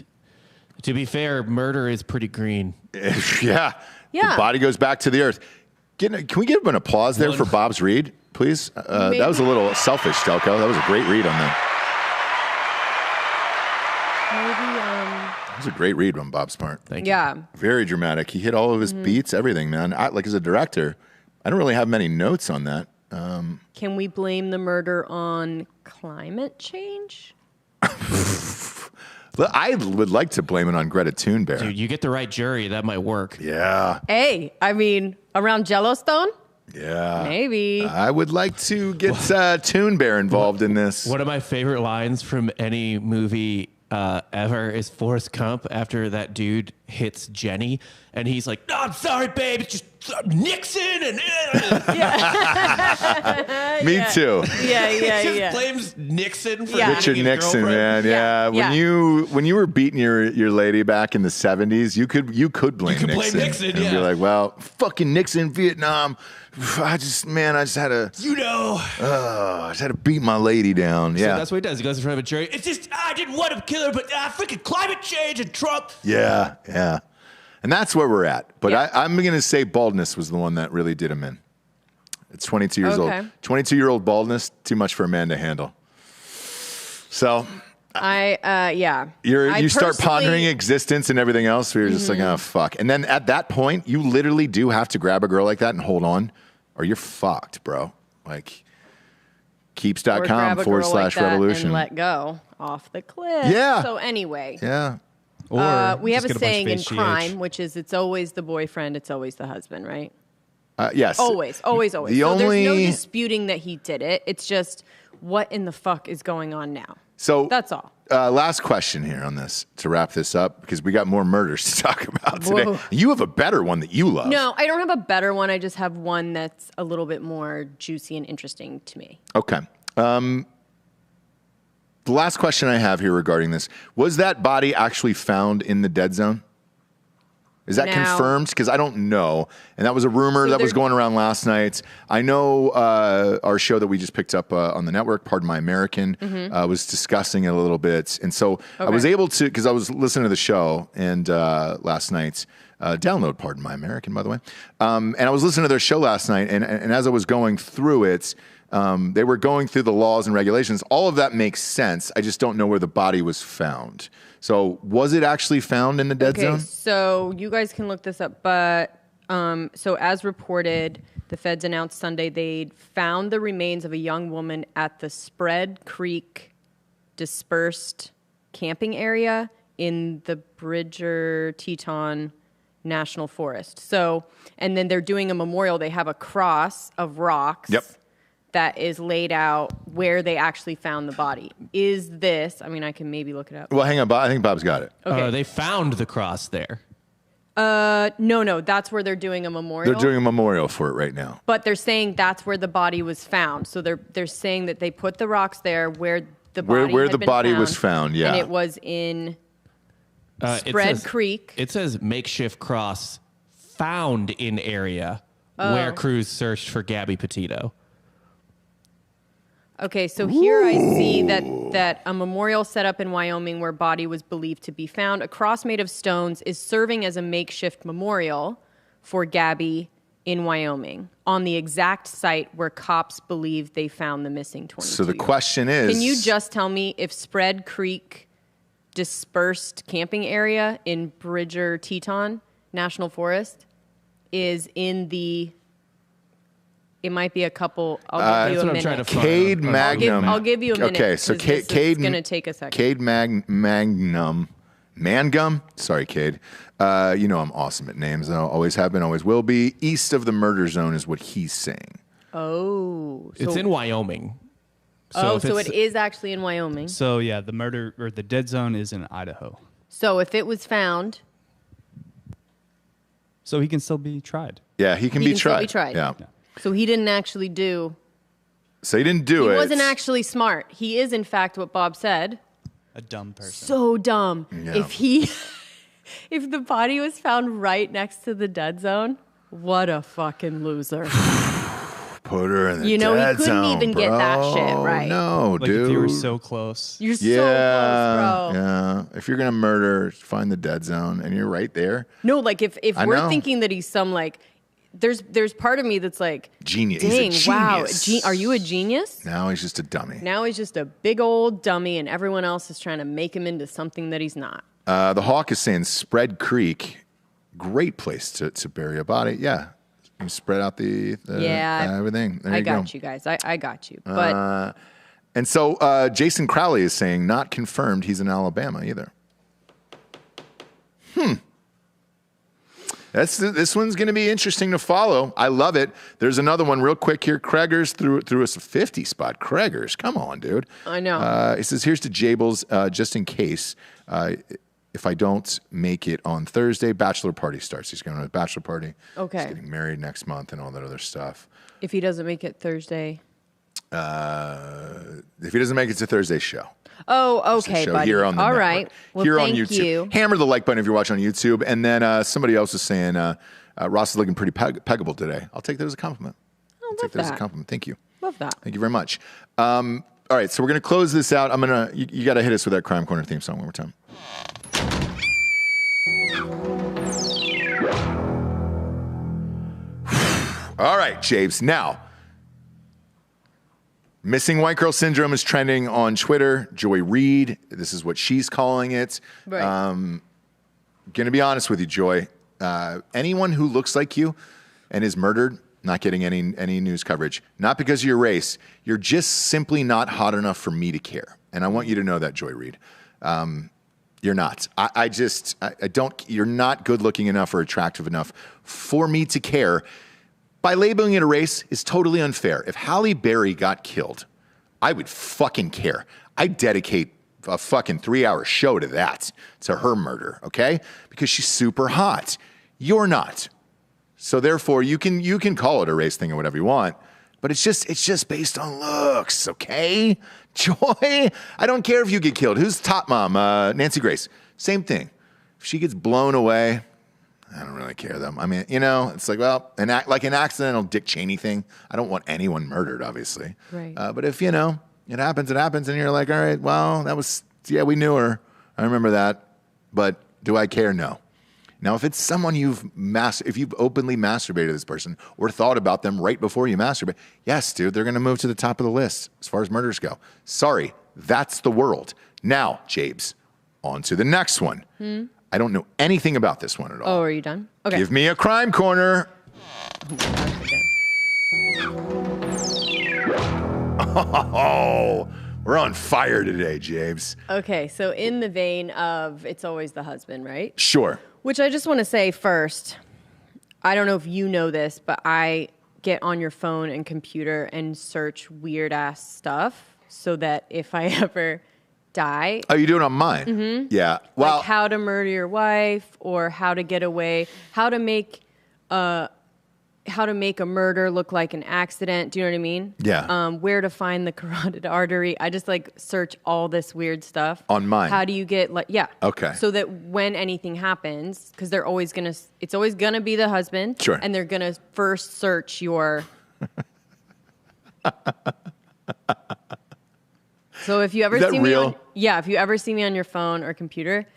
Speaker 5: to be fair, murder is pretty green.
Speaker 2: Yeah. The body goes back to the earth. Can we give him an applause there for Bob's read, please? That was a little selfish, Delco. That was a great read on that. That was a great read on Bob's part.
Speaker 5: Thank you.
Speaker 3: Yeah.
Speaker 2: Very dramatic. He hit all of his beats, everything, man. As a director, I don't really have many notes on that.
Speaker 3: Can we blame the murder on climate change?
Speaker 2: I would like to blame it on Greta Thunberg.
Speaker 5: Dude, you get the right jury, that might work.
Speaker 2: Yeah.
Speaker 3: Hey, I mean, around Yellowstone?
Speaker 2: Yeah.
Speaker 3: Maybe.
Speaker 2: I would like to get Thunberg involved in this.
Speaker 5: One of my favorite lines from any movie ever is Forrest Gump after that dude hits Jenny, and he's like, "No, I'm sorry, babe. It's just Nixon." And
Speaker 2: Me too.
Speaker 5: he just blames Nixon for
Speaker 2: Richard
Speaker 5: hitting his
Speaker 2: Nixon,
Speaker 5: girlfriend.
Speaker 2: man. Yeah. When you were beating your lady back in the 70s, you could blame Nixon. And be like, well, fucking Nixon, Vietnam. I just had to, I just had to beat my lady down.
Speaker 5: So that's what he does. He goes in front of a jury. It's just, I didn't want to kill her, but freaking climate change and Trump.
Speaker 2: Yeah. And that's where we're at. But I'm going to say baldness was the one that really did him in. It's 22 years old. 22-year-old baldness, too much for a man to handle. So... You start pondering existence and everything else, where you're just like, oh, fuck. And then at that point, you literally do have to grab a girl like that and hold on, or you're fucked, bro. Like, keeps.com/revolution.
Speaker 3: And let go off the cliff.
Speaker 2: Yeah.
Speaker 3: So anyway.
Speaker 2: Yeah.
Speaker 4: Or
Speaker 3: we have
Speaker 4: just
Speaker 3: a
Speaker 4: get bunch
Speaker 3: saying
Speaker 4: of
Speaker 3: in
Speaker 4: HGH.
Speaker 3: crime, which is it's always the boyfriend, it's always the husband, right?
Speaker 2: Yes.
Speaker 3: Always. There's no disputing that he did it. It's just, what in the fuck is going on now?
Speaker 2: So
Speaker 3: that's all.
Speaker 2: Last question here on this to wrap this up, because we got more murders to talk about today. Whoa. You have a better one that you love.
Speaker 3: No, I don't have a better one. I just have one that's a little bit more juicy and interesting to me.
Speaker 2: Okay. The last question I have here regarding this, was that body actually found in the dead zone? Is that confirmed? Because I don't know. And that was a rumor that was going around last night. I know our show that we just picked up on the network, Pardon My American, was discussing it a little bit. And so I was able to, because I was listening to the show and last night, download Pardon My American, by the way. And I was listening to their show last night. And as I was going through it, they were going through the laws and regulations. All of that makes sense. I just don't know where the body was found. So was it actually found in the dead zone?
Speaker 3: So you guys can look this up. But so as reported, the feds announced Sunday they'd found the remains of a young woman at the Spread Creek dispersed camping area in the Bridger-Teton National Forest. So, and then they're doing a memorial. They have a cross of rocks. That is laid out where they actually found the body. Is this, I mean, I can maybe look it up.
Speaker 2: Well, hang on, Bob. I think Bob's got it.
Speaker 3: Okay.
Speaker 5: They found the cross there.
Speaker 3: No, that's where they're doing a memorial.
Speaker 2: They're doing a memorial for it right now.
Speaker 3: But they're saying that's where the body was found. So they're saying that they put the rocks there where the body
Speaker 2: where the body was found,
Speaker 3: And it was in Spread Creek.
Speaker 5: It says makeshift cross found in area where crews searched for Gabby Petito.
Speaker 3: Okay, so here I see that a memorial set up in Wyoming where body was believed to be found. A cross made of stones is serving as a makeshift memorial for Gabby in Wyoming on the exact site where cops believe they found the missing 22.
Speaker 2: So the question is,
Speaker 3: can you just tell me if Spread Creek dispersed camping area in Bridger Teton National Forest is in the... It might be a couple. I'll give you a minute.
Speaker 5: I'm trying to find.
Speaker 2: Cade Magnum.
Speaker 3: I'll give you a minute.
Speaker 2: Okay, so
Speaker 3: Cade
Speaker 2: Cade
Speaker 3: going to take a second.
Speaker 2: Cade Magnum. Mangum? Sorry, Cade. You know I'm awesome at names. I always have been, always will be. East of the murder zone is what he's saying.
Speaker 3: Oh.
Speaker 5: It's in Wyoming. So
Speaker 3: so it is actually in Wyoming.
Speaker 4: So yeah, the murder or the dead zone is in Idaho.
Speaker 3: So if it was found...
Speaker 4: So he can still be tried.
Speaker 2: Yeah, he can be
Speaker 3: still
Speaker 2: tried.
Speaker 3: be tried.
Speaker 2: Yeah.
Speaker 3: So he didn't actually do...
Speaker 2: So he didn't do it.
Speaker 3: He wasn't actually smart. He is, in fact, what Bob said.
Speaker 4: A dumb person.
Speaker 3: So dumb.
Speaker 2: Yeah.
Speaker 3: If the body was found right next to the dead zone, what a fucking loser.
Speaker 2: Put her in the
Speaker 3: You know, he
Speaker 2: dead
Speaker 3: couldn't
Speaker 2: zone,
Speaker 3: even get that
Speaker 2: bro.
Speaker 3: shit right.
Speaker 2: No,
Speaker 4: Like
Speaker 2: dude.
Speaker 4: if you were so close.
Speaker 3: You're so close, bro.
Speaker 2: Yeah. If you're gonna murder, find the dead zone, and you're right there.
Speaker 3: No, like if
Speaker 2: I
Speaker 3: we're
Speaker 2: know.
Speaker 3: thinking that he's some like... There's part of me that's like...
Speaker 2: Genius.
Speaker 3: Dang,
Speaker 2: He's a
Speaker 3: wow.
Speaker 2: genius.
Speaker 3: Are you a genius?
Speaker 2: Now he's just a dummy.
Speaker 3: Now he's just a big old dummy, and everyone else is trying to make him into something that he's not.
Speaker 2: The Hawk is saying Spread Creek, great place to bury a body. Yeah. You spread out the everything. There
Speaker 3: I
Speaker 2: you go.
Speaker 3: got you guys. I got you. But
Speaker 2: And so Jason Crowley is saying not confirmed he's in Alabama either. This one's going to be interesting to follow. I love it. There's another one real quick here. Craigers threw us a 50 spot. Craigers, come on, dude.
Speaker 3: I know.
Speaker 2: He says, here's to Jables, just in case. If I don't make it on Thursday, bachelor party starts. He's going to a bachelor party.
Speaker 3: Okay.
Speaker 2: He's getting married next month and all that other stuff.
Speaker 3: if he doesn't make it Thursday.
Speaker 2: If he doesn't make it to Thursday's show.
Speaker 3: Oh,
Speaker 2: It's a
Speaker 3: okay,
Speaker 2: show
Speaker 3: buddy.
Speaker 2: here on the
Speaker 3: All
Speaker 2: network.
Speaker 3: right. Well,
Speaker 2: here
Speaker 3: thank
Speaker 2: on YouTube.
Speaker 3: you.
Speaker 2: Hammer the like button if you're watching on YouTube. And then somebody else is saying Ross is looking pretty peggable today. I'll take that as a compliment.
Speaker 3: Oh,
Speaker 2: I'll
Speaker 3: love
Speaker 2: take that as a
Speaker 3: that.
Speaker 2: compliment. Thank you.
Speaker 3: Love that.
Speaker 2: Thank you very much. All right, so we're gonna close this out. You got to hit us with that Crime Corner theme song one more time. All right, Japes. Now, missing white girl syndrome is trending on Twitter. Joy Reid, this is what she's calling it.
Speaker 3: Right.
Speaker 2: Gonna be honest with you, Joy. Anyone who looks like you and is murdered, not getting any news coverage. Not because of your race. You're just simply not hot enough for me to care. And I want you to know that, Joy Reid. You're not. I don't. You're not good looking enough or attractive enough for me to care. By labeling it a race is totally unfair. If Halle Berry got killed, I would fucking care. I'd dedicate a fucking 3-hour show to that, to her murder, okay? Because she's super hot. You're not. So therefore, you can call it a race thing or whatever you want, but it's just based on looks, okay? Joy, I don't care if you get killed. Who's top mom? Nancy Grace. Same thing. If she gets blown away, I don't really care though. I mean, it's like, well, like an accidental Dick Cheney thing. I don't want anyone murdered, obviously.
Speaker 3: Right.
Speaker 2: But if, it happens, and you're like, all right, well, we knew her. I remember that. But do I care? No. Now, if it's someone if you've openly masturbated this person or thought about them right before you masturbate, yes, dude, they're going to move to the top of the list as far as murders go. Sorry, that's the world. Now, Jabes, on to the next one. I don't know anything about this one at all.
Speaker 3: Oh, are you done? Okay.
Speaker 2: Give me a crime corner. Oh, we're on fire today, Jabes.
Speaker 3: Okay, so in the vein of it's always the husband, right?
Speaker 2: Sure.
Speaker 3: Which I just want to say first, I don't know if you know this, but I get on your phone and computer and search weird ass stuff so that if I ever die,
Speaker 2: Oh, you do it on mine? Mm-hmm. Yeah. Well,
Speaker 3: like how to murder your wife or how to get away, how to make a murder look like an accident. Do you know what I mean?
Speaker 2: Yeah.
Speaker 3: Where to find the carotid artery. I just search all this weird stuff.
Speaker 2: On mine?
Speaker 3: How do you get yeah.
Speaker 2: Okay.
Speaker 3: So that when anything happens, because it's always gonna be the husband.
Speaker 2: Sure.
Speaker 3: And they're gonna first search your. So if you ever
Speaker 2: Is that
Speaker 3: see
Speaker 2: real?
Speaker 3: if you ever see me on your phone or computer,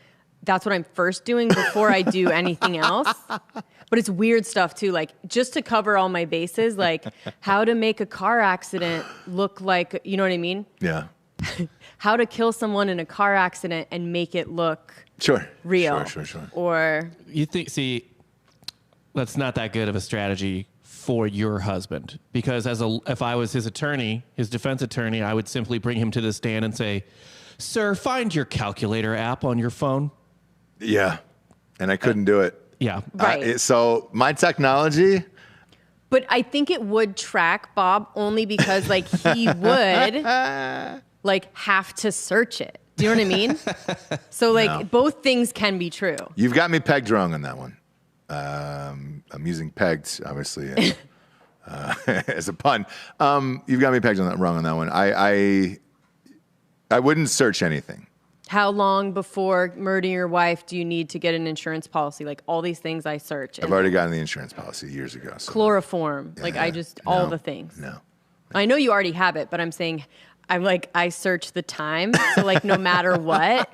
Speaker 3: that's what I'm first doing before I do anything else. But it's weird stuff too, like just to cover all my bases, like how to make a car accident look like, you know what I mean?
Speaker 2: Yeah.
Speaker 3: How to kill someone in a car accident and make it look real.
Speaker 2: Sure.
Speaker 3: Or
Speaker 5: You think, see, that's not that good of a strategy for your husband, because if I was his attorney, his defense attorney, I would simply bring him to the stand and say, "Sir, find your calculator app on your phone."
Speaker 2: Yeah. And I couldn't do it.
Speaker 5: Yeah.
Speaker 3: Right.
Speaker 2: So my technology.
Speaker 3: But I think it would track Bob only because like he would like have to search it. Do you know what I mean? So like both things can be true.
Speaker 2: You've got me pegged wrong on that one. I'm using pegged, obviously, as a pun. You've got me pegged wrong on that one. I wouldn't search anything.
Speaker 3: How long before murdering your wife do you need to get an insurance policy? Like all these things I search.
Speaker 2: I've already gotten the insurance policy years ago. So.
Speaker 3: Chloroform. Like I just, all the things.
Speaker 2: No.
Speaker 3: I know you already have it, but I'm saying, I search the time. So like no matter what,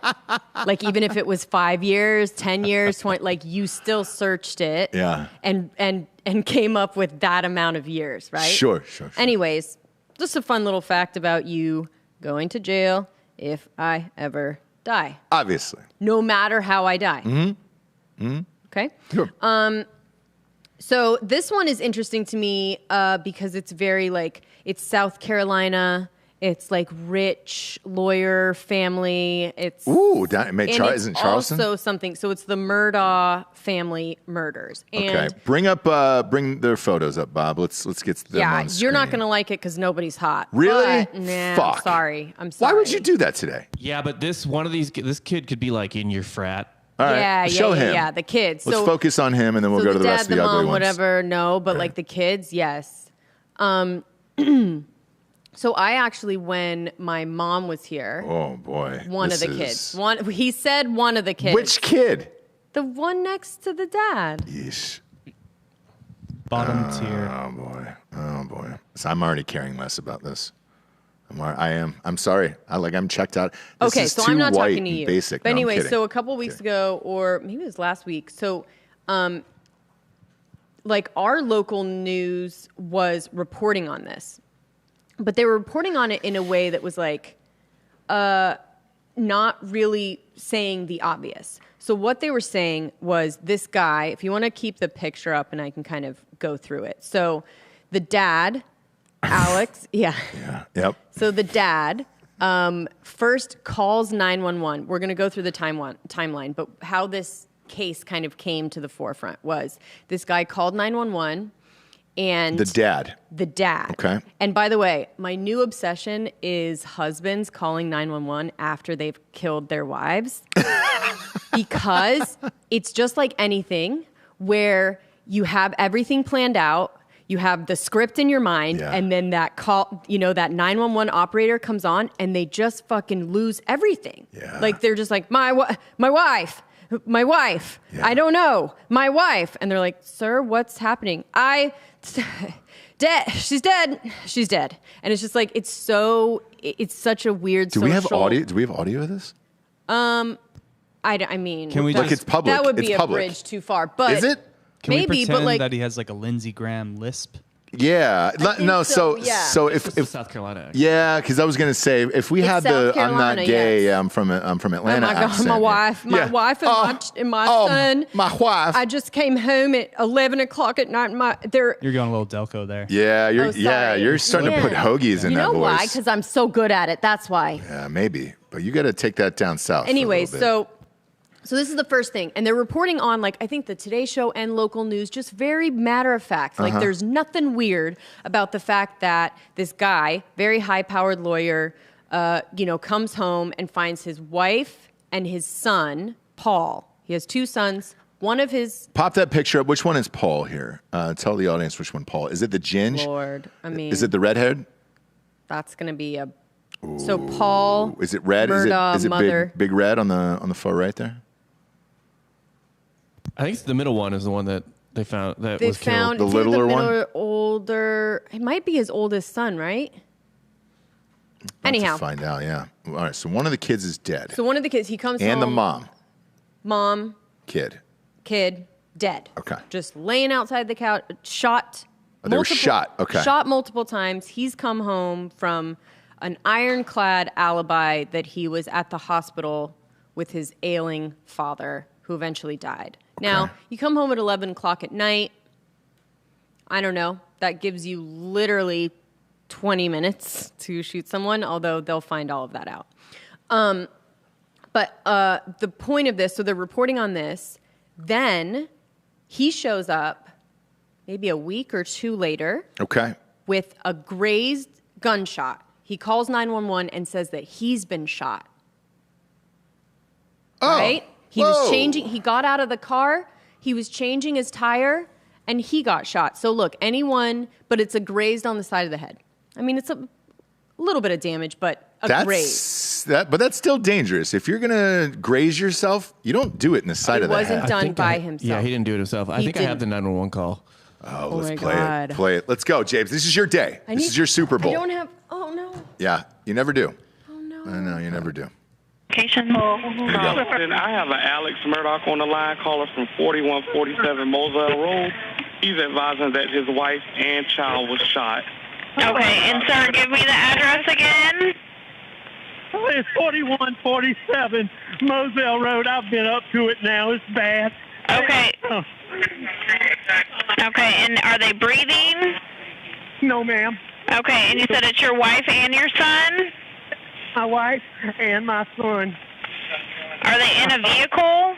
Speaker 3: like even if it was 5 years, 10 years, 20, like you still searched it.
Speaker 2: Yeah.
Speaker 3: And came up with that amount of years, right?
Speaker 2: Sure.
Speaker 3: Anyways, just a fun little fact about you going to jail if I ever die.
Speaker 2: Obviously.
Speaker 3: No matter how I die. Mm-hmm. Okay?
Speaker 2: Sure.
Speaker 3: So this one is interesting to me because it's very like, it's South Carolina. It's like rich lawyer family. It's
Speaker 2: isn't Charleston?
Speaker 3: Also something. So it's the Murdaugh family murders. And
Speaker 2: Okay, bring their photos up, Bob. Let's get them on screen.
Speaker 3: You're not going to like it because nobody's hot.
Speaker 2: Really?
Speaker 3: But, nah,
Speaker 2: Fuck.
Speaker 3: I'm sorry.
Speaker 2: Why would you do that today?
Speaker 5: Yeah, but this kid could be like in your frat.
Speaker 2: All right, show him.
Speaker 3: Yeah, the kids.
Speaker 2: Let's focus on him, and then we'll go to the rest of the
Speaker 3: dad,
Speaker 2: ugly
Speaker 3: mom,
Speaker 2: ones.
Speaker 3: whatever, no, but like the kids, yes. So I actually, when my mom was here,
Speaker 2: Oh boy,
Speaker 3: one of the kids. He said one of the kids.
Speaker 2: Which kid?
Speaker 3: The one next to the dad.
Speaker 2: Yeesh.
Speaker 4: Bottom tier.
Speaker 2: Oh boy. So I'm already caring less about this. I'm sorry. I'm checked out. This
Speaker 3: Okay,
Speaker 2: is
Speaker 3: so
Speaker 2: too
Speaker 3: I'm not
Speaker 2: white
Speaker 3: talking to
Speaker 2: and
Speaker 3: you.
Speaker 2: Basic.
Speaker 3: But
Speaker 2: No, I'm
Speaker 3: anyway,
Speaker 2: kidding.
Speaker 3: so a couple weeks ago, or maybe it was last week. So, like our local news was reporting on this, but they were reporting on it in a way that was like, not really saying the obvious. So what they were saying was this guy, if you want to keep the picture up and I can kind of go through it. So the dad, Alex, yeah.
Speaker 2: Yep.
Speaker 3: So the dad first calls 911. We're going to go through the timeline, but how this case kind of came to the forefront was this guy called 911 and
Speaker 2: The dad.
Speaker 3: Okay. And by the way, my new obsession is husbands calling 911 after they've killed their wives because it's just like anything where you have everything planned out. You have the script in your mind, and then that call, that 911 operator comes on, and they just fucking lose everything.
Speaker 2: Yeah.
Speaker 3: Like they're just like, my wife. Yeah. I don't know, my wife, and they're like, sir, what's happening? Dead. She's dead. And it's just like it's such a weird.
Speaker 2: Do we have audio? Do we have audio of this?
Speaker 3: I mean,
Speaker 4: Can we
Speaker 2: Look, it's public.
Speaker 3: That would be
Speaker 2: It's
Speaker 3: a
Speaker 2: public.
Speaker 3: bridge too far. But
Speaker 2: Is it?
Speaker 4: Can
Speaker 3: maybe,
Speaker 4: we pretend
Speaker 3: but like
Speaker 4: that he has like a Lindsey Graham lisp?
Speaker 2: Yeah.
Speaker 3: think so, yeah.
Speaker 2: So
Speaker 5: This is
Speaker 2: if
Speaker 5: South Carolina.
Speaker 2: yeah, because I was gonna say if we had
Speaker 3: South
Speaker 2: the I'm not
Speaker 3: Carolina,
Speaker 2: gay,
Speaker 3: yes.
Speaker 2: I'm from Atlanta.
Speaker 3: Oh my God,
Speaker 2: accent.
Speaker 3: my wife and my son.
Speaker 2: My wife.
Speaker 3: I just came home at 11 o'clock at night.
Speaker 4: You're going a little Delco there.
Speaker 2: Yeah,
Speaker 3: sorry.
Speaker 2: you're starting to put hoagies in
Speaker 3: you
Speaker 2: that
Speaker 3: know
Speaker 2: voice.
Speaker 3: why? Because I'm so good at it. That's why.
Speaker 2: Yeah, maybe. But you got to take that down south.
Speaker 3: Anyway,
Speaker 2: for a little bit.
Speaker 3: so this is the first thing. And they're reporting on, like, I think the Today Show and local news, just very matter of fact. Like, there's nothing weird about the fact that this guy, very high-powered lawyer, comes home and finds his wife and his son, Paul. He has two sons. One of his...
Speaker 2: Pop that picture up. Which one is Paul here? Tell the audience which one Paul. Is it the Ginge?
Speaker 3: Lord, I mean...
Speaker 2: Is it the redhead?
Speaker 3: That's going to be a... So Paul...
Speaker 2: Is it red?
Speaker 3: Murdaugh,
Speaker 2: Is it
Speaker 3: mother.
Speaker 2: big red on the far right there?
Speaker 5: I think the middle one is the one that they found that
Speaker 3: They
Speaker 5: was
Speaker 3: found
Speaker 5: killed.
Speaker 2: The
Speaker 3: it's either
Speaker 2: littler
Speaker 3: middle
Speaker 2: one?
Speaker 3: or older. It might be his oldest son, right?
Speaker 2: I'll have to
Speaker 3: Anyhow,
Speaker 2: find out. Yeah. All right. So one of the kids is dead,
Speaker 3: so one of the kids, he comes
Speaker 2: and
Speaker 3: home.
Speaker 2: the mom.
Speaker 3: mom,
Speaker 2: Kid,
Speaker 3: dead.
Speaker 2: Okay.
Speaker 3: Just laying outside the couch, shot.
Speaker 2: Oh, they were shot. Okay.
Speaker 3: Shot multiple times. He's come home from an ironclad alibi that he was at the hospital with his ailing father, who eventually died.
Speaker 2: Okay.
Speaker 3: Now, you come home at 11 o'clock at night. I don't know. That gives you literally 20 minutes to shoot someone, although they'll find all of that out. But the point of this, so they're reporting on this. Then he shows up maybe a week or two later.
Speaker 2: Okay.
Speaker 3: With a grazed gunshot. He calls 911 and says that he's been shot.
Speaker 2: Oh.
Speaker 3: Right? He was changing. He got out of the car. He was changing his tire, and he got shot. So look, but it's a grazed on the side of the head. I mean, it's a little bit of damage, but graze.
Speaker 2: But that's still dangerous. If you're gonna graze yourself, you don't do it in the side of the head.
Speaker 3: It wasn't done by himself.
Speaker 5: Yeah, he didn't do it himself. I think I have the 911 call.
Speaker 2: Oh,
Speaker 3: Oh
Speaker 2: let's
Speaker 3: my
Speaker 2: play
Speaker 3: God.
Speaker 2: it. Play it. Let's go, James. This is your day. This is your Super Bowl.
Speaker 3: I don't have. Oh no.
Speaker 2: Yeah, you never do.
Speaker 3: Oh no.
Speaker 2: I know you never do.
Speaker 6: Location.
Speaker 2: Here you go.
Speaker 7: I have an Alex Murdaugh on the line, caller from 4147 Moselle Road. He's advising that his wife and child was shot.
Speaker 6: Okay, and sir, give me the address again.
Speaker 8: It's 4147 Moselle Road. I've been up to it now. It's bad.
Speaker 6: Okay.
Speaker 8: Oh,
Speaker 6: Okay, and are they breathing?
Speaker 8: no, ma'am.
Speaker 6: Okay, and you said it's your wife and your son?
Speaker 8: My wife and my son.
Speaker 6: Are they in a vehicle?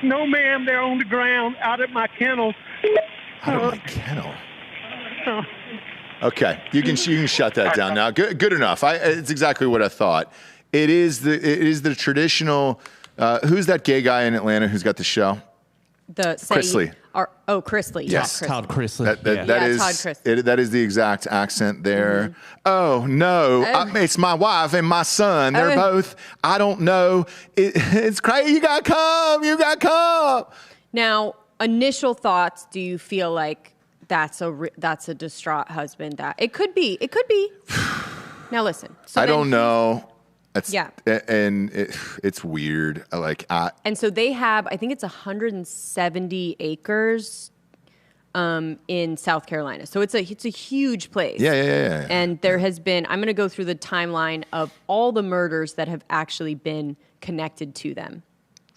Speaker 8: No, ma'am. They're on the ground out at my kennel.
Speaker 2: Out of my kennel.
Speaker 8: Oh,
Speaker 2: Okay, you can shut that down now. Good enough. It's exactly what I thought. It is the traditional. Who's that gay guy in Atlanta who's got the show? Chrisley.
Speaker 3: Chrisley.
Speaker 2: Yes.
Speaker 3: Yeah,
Speaker 5: Todd Chrisley.
Speaker 2: That
Speaker 3: Yeah,
Speaker 2: is
Speaker 3: Todd Chrisley.
Speaker 2: that is the exact accent there. Oh no, it's my wife and my son. They're both. I don't know. It's crazy. You got come. You got come.
Speaker 3: Now, initial thoughts. Do you feel like that's a distraught husband? That it could be. It could be. Now listen. So
Speaker 2: I don't know.
Speaker 3: Yeah.
Speaker 2: And it's weird.
Speaker 3: And so they have, I think it's 170 acres in South Carolina. So it's a huge place.
Speaker 2: Yeah.
Speaker 3: And there has been, I'm going to go through the timeline of all the murders that have actually been connected to them.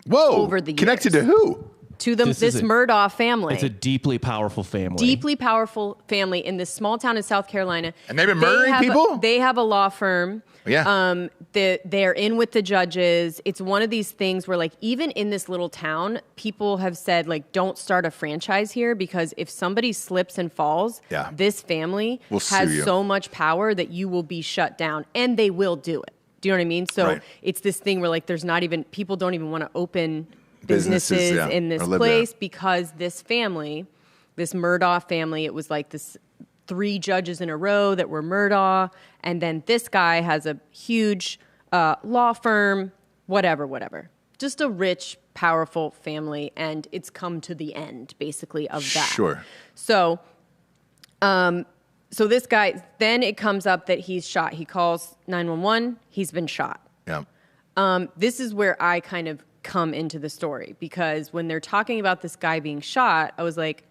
Speaker 2: Whoa.
Speaker 3: Over the years.
Speaker 2: Connected to who?
Speaker 3: To them, this Murdaugh family.
Speaker 5: It's a deeply powerful family.
Speaker 3: Deeply powerful family in this small town in South Carolina.
Speaker 2: And they've been murdering people?
Speaker 3: They have a law firm.
Speaker 2: Yeah.
Speaker 3: They're in with the judges. It's one of these things where, like, even in this little town, people have said, like, don't start a franchise here because if somebody slips and falls, this family has so much power that you will be shut down, and they will do it. Do you know what I mean? So it's this thing where, like, people don't even want to open businesses in this place because this family, this Murdaugh family, it was like this 3 judges in a row that were Murdaugh, and then this guy has a huge law firm, whatever. Just a rich, powerful family, and it's come to the end, basically, of that.
Speaker 2: Sure.
Speaker 3: So this guy, then it comes up that he's shot. He calls 911. He's been shot.
Speaker 2: Yeah.
Speaker 3: This is where I kind of come into the story because when they're talking about this guy being shot, I was like,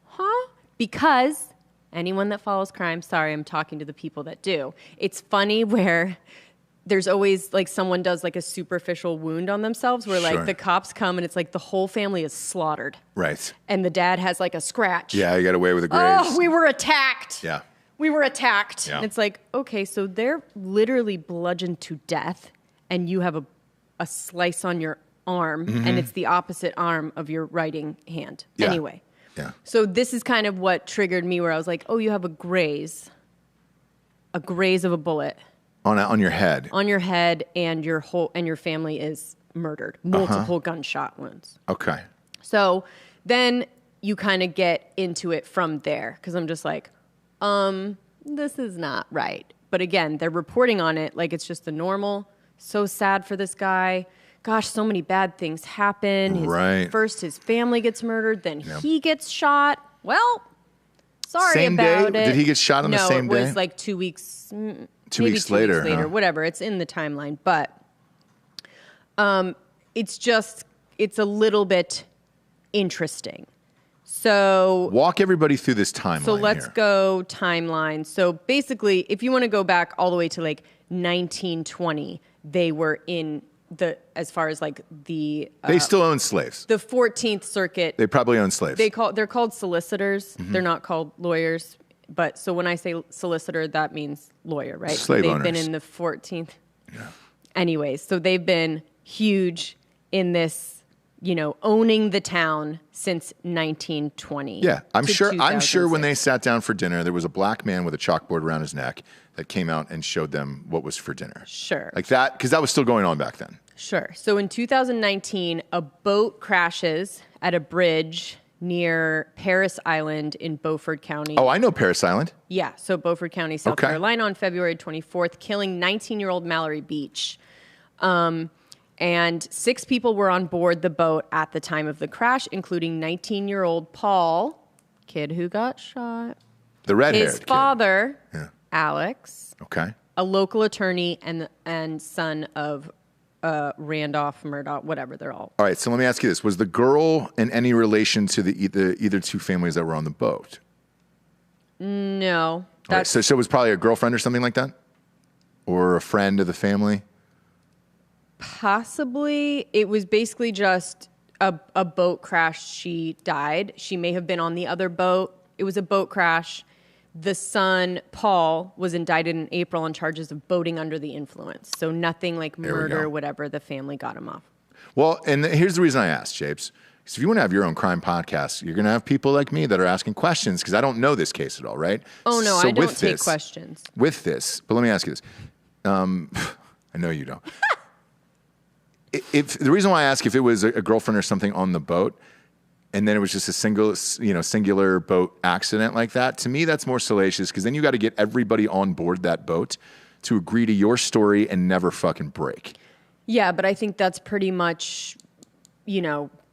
Speaker 3: huh? Because anyone that follows crime, sorry, I'm talking to the people that do. It's funny where there's always like someone does like a superficial wound on themselves where like the cops come and it's like the whole family is slaughtered.
Speaker 2: Right.
Speaker 3: And the dad has like a scratch.
Speaker 2: Yeah, he got away with a graze.
Speaker 3: Oh, we were attacked.
Speaker 2: Yeah.
Speaker 3: We were attacked.
Speaker 2: Yeah.
Speaker 3: And it's like, okay, so they're literally bludgeoned to death and you have a slice on your arm and it's the opposite arm of your writing hand.
Speaker 2: Yeah.
Speaker 3: Anyway.
Speaker 2: Yeah.
Speaker 3: So this is kind of what triggered me where I was like, oh, you have a graze of a bullet.
Speaker 2: On your head.
Speaker 3: On your head and your family is murdered. Multiple gunshot wounds.
Speaker 2: Okay.
Speaker 3: So then you kind of get into it from there because I'm just like, this is not right. But again, they're reporting on it like it's just the normal. So sad for this guy. Gosh, so many bad things happen. First, his family gets murdered. Then he gets shot. Well, sorry
Speaker 2: same
Speaker 3: about
Speaker 2: day?
Speaker 3: it.
Speaker 2: Did he get shot on the same day?
Speaker 3: No, it was like 2 weeks.
Speaker 2: Two weeks later.
Speaker 3: Whatever. It's in the timeline. But it's just it's a little bit interesting. So
Speaker 2: walk everybody through this timeline.
Speaker 3: So let's go timeline. So basically, if you want to go back all the way to like 1920, they were in as far as like the
Speaker 2: they still own slaves.
Speaker 3: The 14th Circuit.
Speaker 2: They probably own slaves.
Speaker 3: They're called solicitors. They're not called lawyers. But so when I say solicitor, that means lawyer, right?
Speaker 2: Slave owners.
Speaker 3: They've been in the 14th. Yeah. Anyways, so they've been huge in this, owning the town since 1920.
Speaker 2: Yeah, I'm sure when they sat down for dinner, there was a black man with a chalkboard around his neck that came out and showed them what was for dinner.
Speaker 3: Sure.
Speaker 2: Like that, because that was still going on back then.
Speaker 3: Sure. So in 2019, a boat crashes at a bridge near Paris Island in Beaufort County.
Speaker 2: Oh, I know Paris Island.
Speaker 3: Yeah, so Beaufort County, South Carolina on February 24th, killing 19-year-old Mallory Beach. And 6 people were on board the boat at the time of the crash, including 19-year-old Paul, kid who got shot.
Speaker 2: The red-haired
Speaker 3: His father, Alex.
Speaker 2: Okay.
Speaker 3: A local attorney and son of Randolph, Murdaugh, whatever, they're all.
Speaker 2: All right, so let me ask you this. Was the girl in any relation to the either two families that were on the boat?
Speaker 3: No.
Speaker 2: Right, so it was probably a girlfriend or something like that? Or a friend of the family?
Speaker 3: Possibly. It was basically just a boat crash. She died. She may have been on the other boat. It was a boat crash. The son, Paul, was indicted in April on charges of boating under the influence. So nothing like murder, whatever. The family got him off.
Speaker 2: Well, and here's the reason I asked, Japes. Because if you want to have your own crime podcast, you're going to have people like me that are asking questions because I don't know this case at all, right?
Speaker 3: Oh, no, so I don't take questions.
Speaker 2: With this, but let me ask you this. I know you don't. If the reason why I ask if it was a girlfriend or something on the boat, and then it was just a singular boat accident like that, to me that's more salacious because then you got to get everybody on board that boat to agree to your story and never fucking break.
Speaker 3: Yeah, but I think that's pretty much,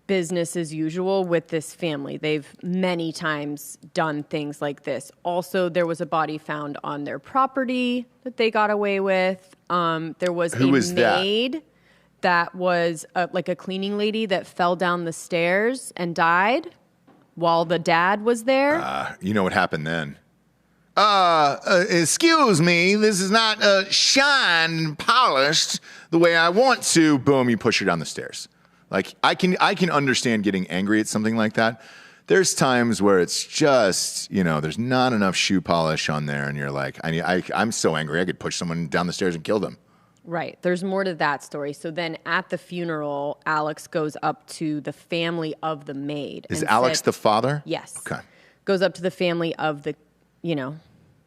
Speaker 3: business as usual with this family. They've many times done things like this. Also, there was a body found on their property that they got away with. There was a maid that was like a cleaning lady that fell down the stairs and died while the dad was there.
Speaker 2: You know what happened then? Excuse me, this is not shine polished the way I want to. Boom, you push her down the stairs. Like I can understand getting angry at something like that. There's times where it's just, there's not enough shoe polish on there and you're like, I'm so angry I could push someone down the stairs and kill them.
Speaker 3: Right. There's more to that story. So then at the funeral, Alex goes up to the family of the maid.
Speaker 2: Is Alex the father?
Speaker 3: Yes.
Speaker 2: Okay.
Speaker 3: Goes up to the family of the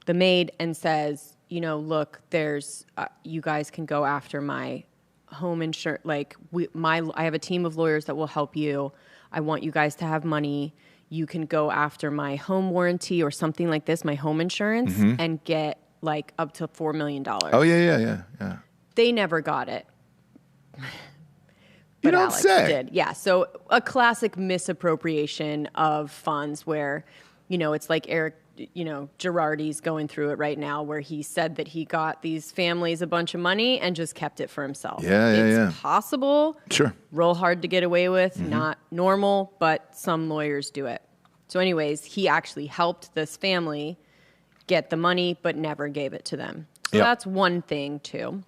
Speaker 3: maid and says, look, there's, you guys can go after my home insurance. Like I have a team of lawyers that will help you. I want you guys to have money. You can go after my home warranty or something like this, my home insurance, and get like up to $4 million.
Speaker 2: Oh, yeah.
Speaker 3: They never got it.
Speaker 2: You
Speaker 3: But
Speaker 2: don't
Speaker 3: Alex
Speaker 2: say.
Speaker 3: did. Yeah. So a classic misappropriation of funds where, it's like Eric, Girardi's going through it right now where he said that he got these families a bunch of money and just kept it for himself. It's possible.
Speaker 2: Sure.
Speaker 3: Real hard to get away with. Not normal, but some lawyers do it. So anyways, he actually helped this family get the money, but never gave it to them. So that's one thing too.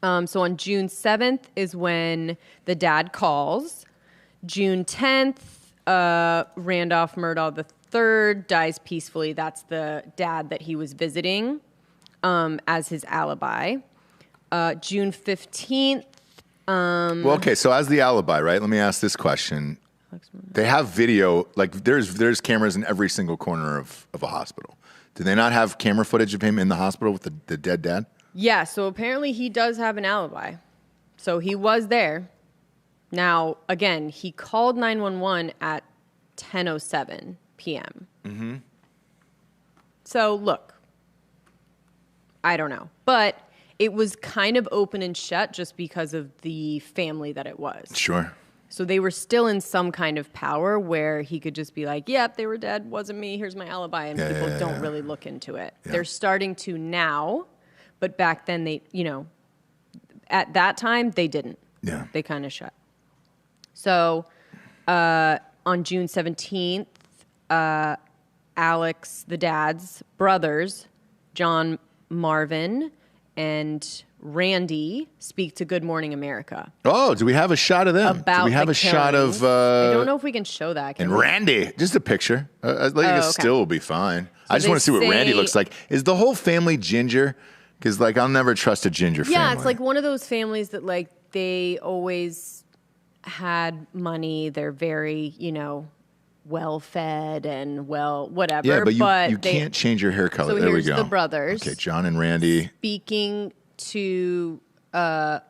Speaker 3: So on June 7th is when the dad calls. June 10th, Randolph Murdaugh III dies peacefully. That's the dad that he was visiting as his alibi. June 15th.
Speaker 2: So as the alibi, right? Let me ask this question. They have video, like there's cameras in every single corner of a hospital. Do they not have camera footage of him in the hospital with the dead dad?
Speaker 3: Yeah, so apparently he does have an alibi. So he was there. Now, again, he called 911 at 10:07 p.m. Mm-hmm. So, look, I don't know. But it was kind of open and shut just because of the family that it was.
Speaker 2: Sure.
Speaker 3: So they were still in some kind of power where he could just be like, yep, they were dead, wasn't me, here's my alibi. And people don't really look into it. Yeah. They're starting to now. But back then, they, at that time, they didn't.
Speaker 2: Yeah.
Speaker 3: They kind of shut. So on June 17th, Alex, the dad's brothers, John, Marvin, and Randy speak to Good Morning America.
Speaker 2: Oh, do we have a shot of them?
Speaker 3: About
Speaker 2: do we have
Speaker 3: the
Speaker 2: a shot
Speaker 3: killings.
Speaker 2: of...
Speaker 3: I don't know if we can show that.
Speaker 2: And Randy, just a picture. A still will be fine. I just want to see what Randy looks like. Is the whole family ginger? Because, like, I'll never trust a ginger family.
Speaker 3: Yeah, it's like one of those families that, like, they always had money. They're very, well-fed and whatever.
Speaker 2: Yeah, but you can't change your hair color.
Speaker 3: So
Speaker 2: there we
Speaker 3: here's
Speaker 2: go.
Speaker 3: the brothers.
Speaker 2: Okay, John and Randy.
Speaker 3: Speaking to...
Speaker 2: Now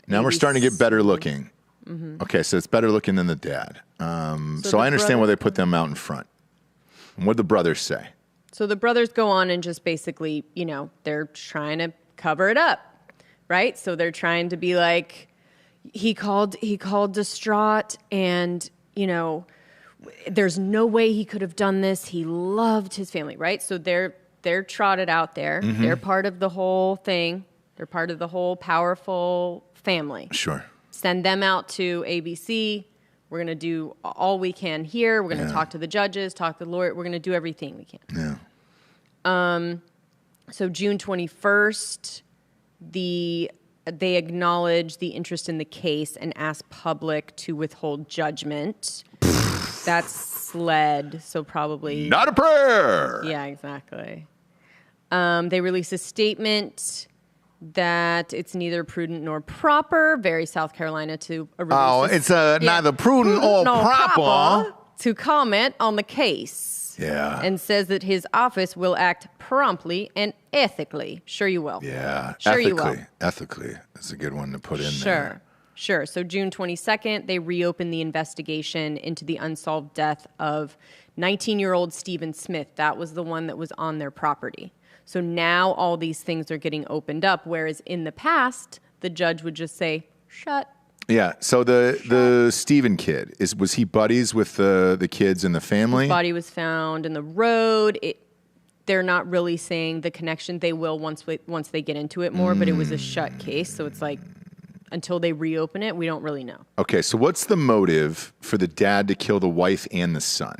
Speaker 2: we're starting to get better looking.
Speaker 3: Mm-hmm.
Speaker 2: Okay, so it's better looking than the dad. So I understand why they put them out in front. And what did the brothers say?
Speaker 3: So the brothers go on and just basically, they're trying to cover it up, right? So they're trying to be like, he called distraught and, there's no way he could have done this. He loved his family, right? So they're trotted out there. Mm-hmm. They're part of the whole thing. They're part of the whole powerful family.
Speaker 2: Sure.
Speaker 3: Send them out to ABC. We're going to do all we can here. We're going to talk to the judges, talk to the lawyer. We're going to do everything we can.
Speaker 2: Yeah.
Speaker 3: So June 21st, they acknowledge the interest in the case and ask public to withhold judgment. That's SLED, so probably...
Speaker 2: Not a prayer!
Speaker 3: Yeah, exactly. They release a statement that it's neither prudent nor proper. Very South Carolina to...
Speaker 2: it's neither prudent or proper
Speaker 3: to comment on the case.
Speaker 2: Yeah.
Speaker 3: And says that his office will act promptly and ethically. Sure you will.
Speaker 2: Yeah.
Speaker 3: Sure
Speaker 2: ethically.
Speaker 3: You will.
Speaker 2: Ethically. That's a good one to put in there.
Speaker 3: Sure. So June 22nd, they reopened the investigation into the unsolved death of 19-year-old Stephen Smith. That was the one that was on their property. So now all these things are getting opened up, whereas in the past, the judge would just say, shut.
Speaker 2: Yeah. So the Stephen kid, was he buddies with the kids in the family?
Speaker 3: His body was found in the road. They're not really saying the connection. They will once they get into it more, but it was a shut case. So it's like until they reopen it, we don't really know.
Speaker 2: Okay. So what's the motive for the dad to kill the wife and the son?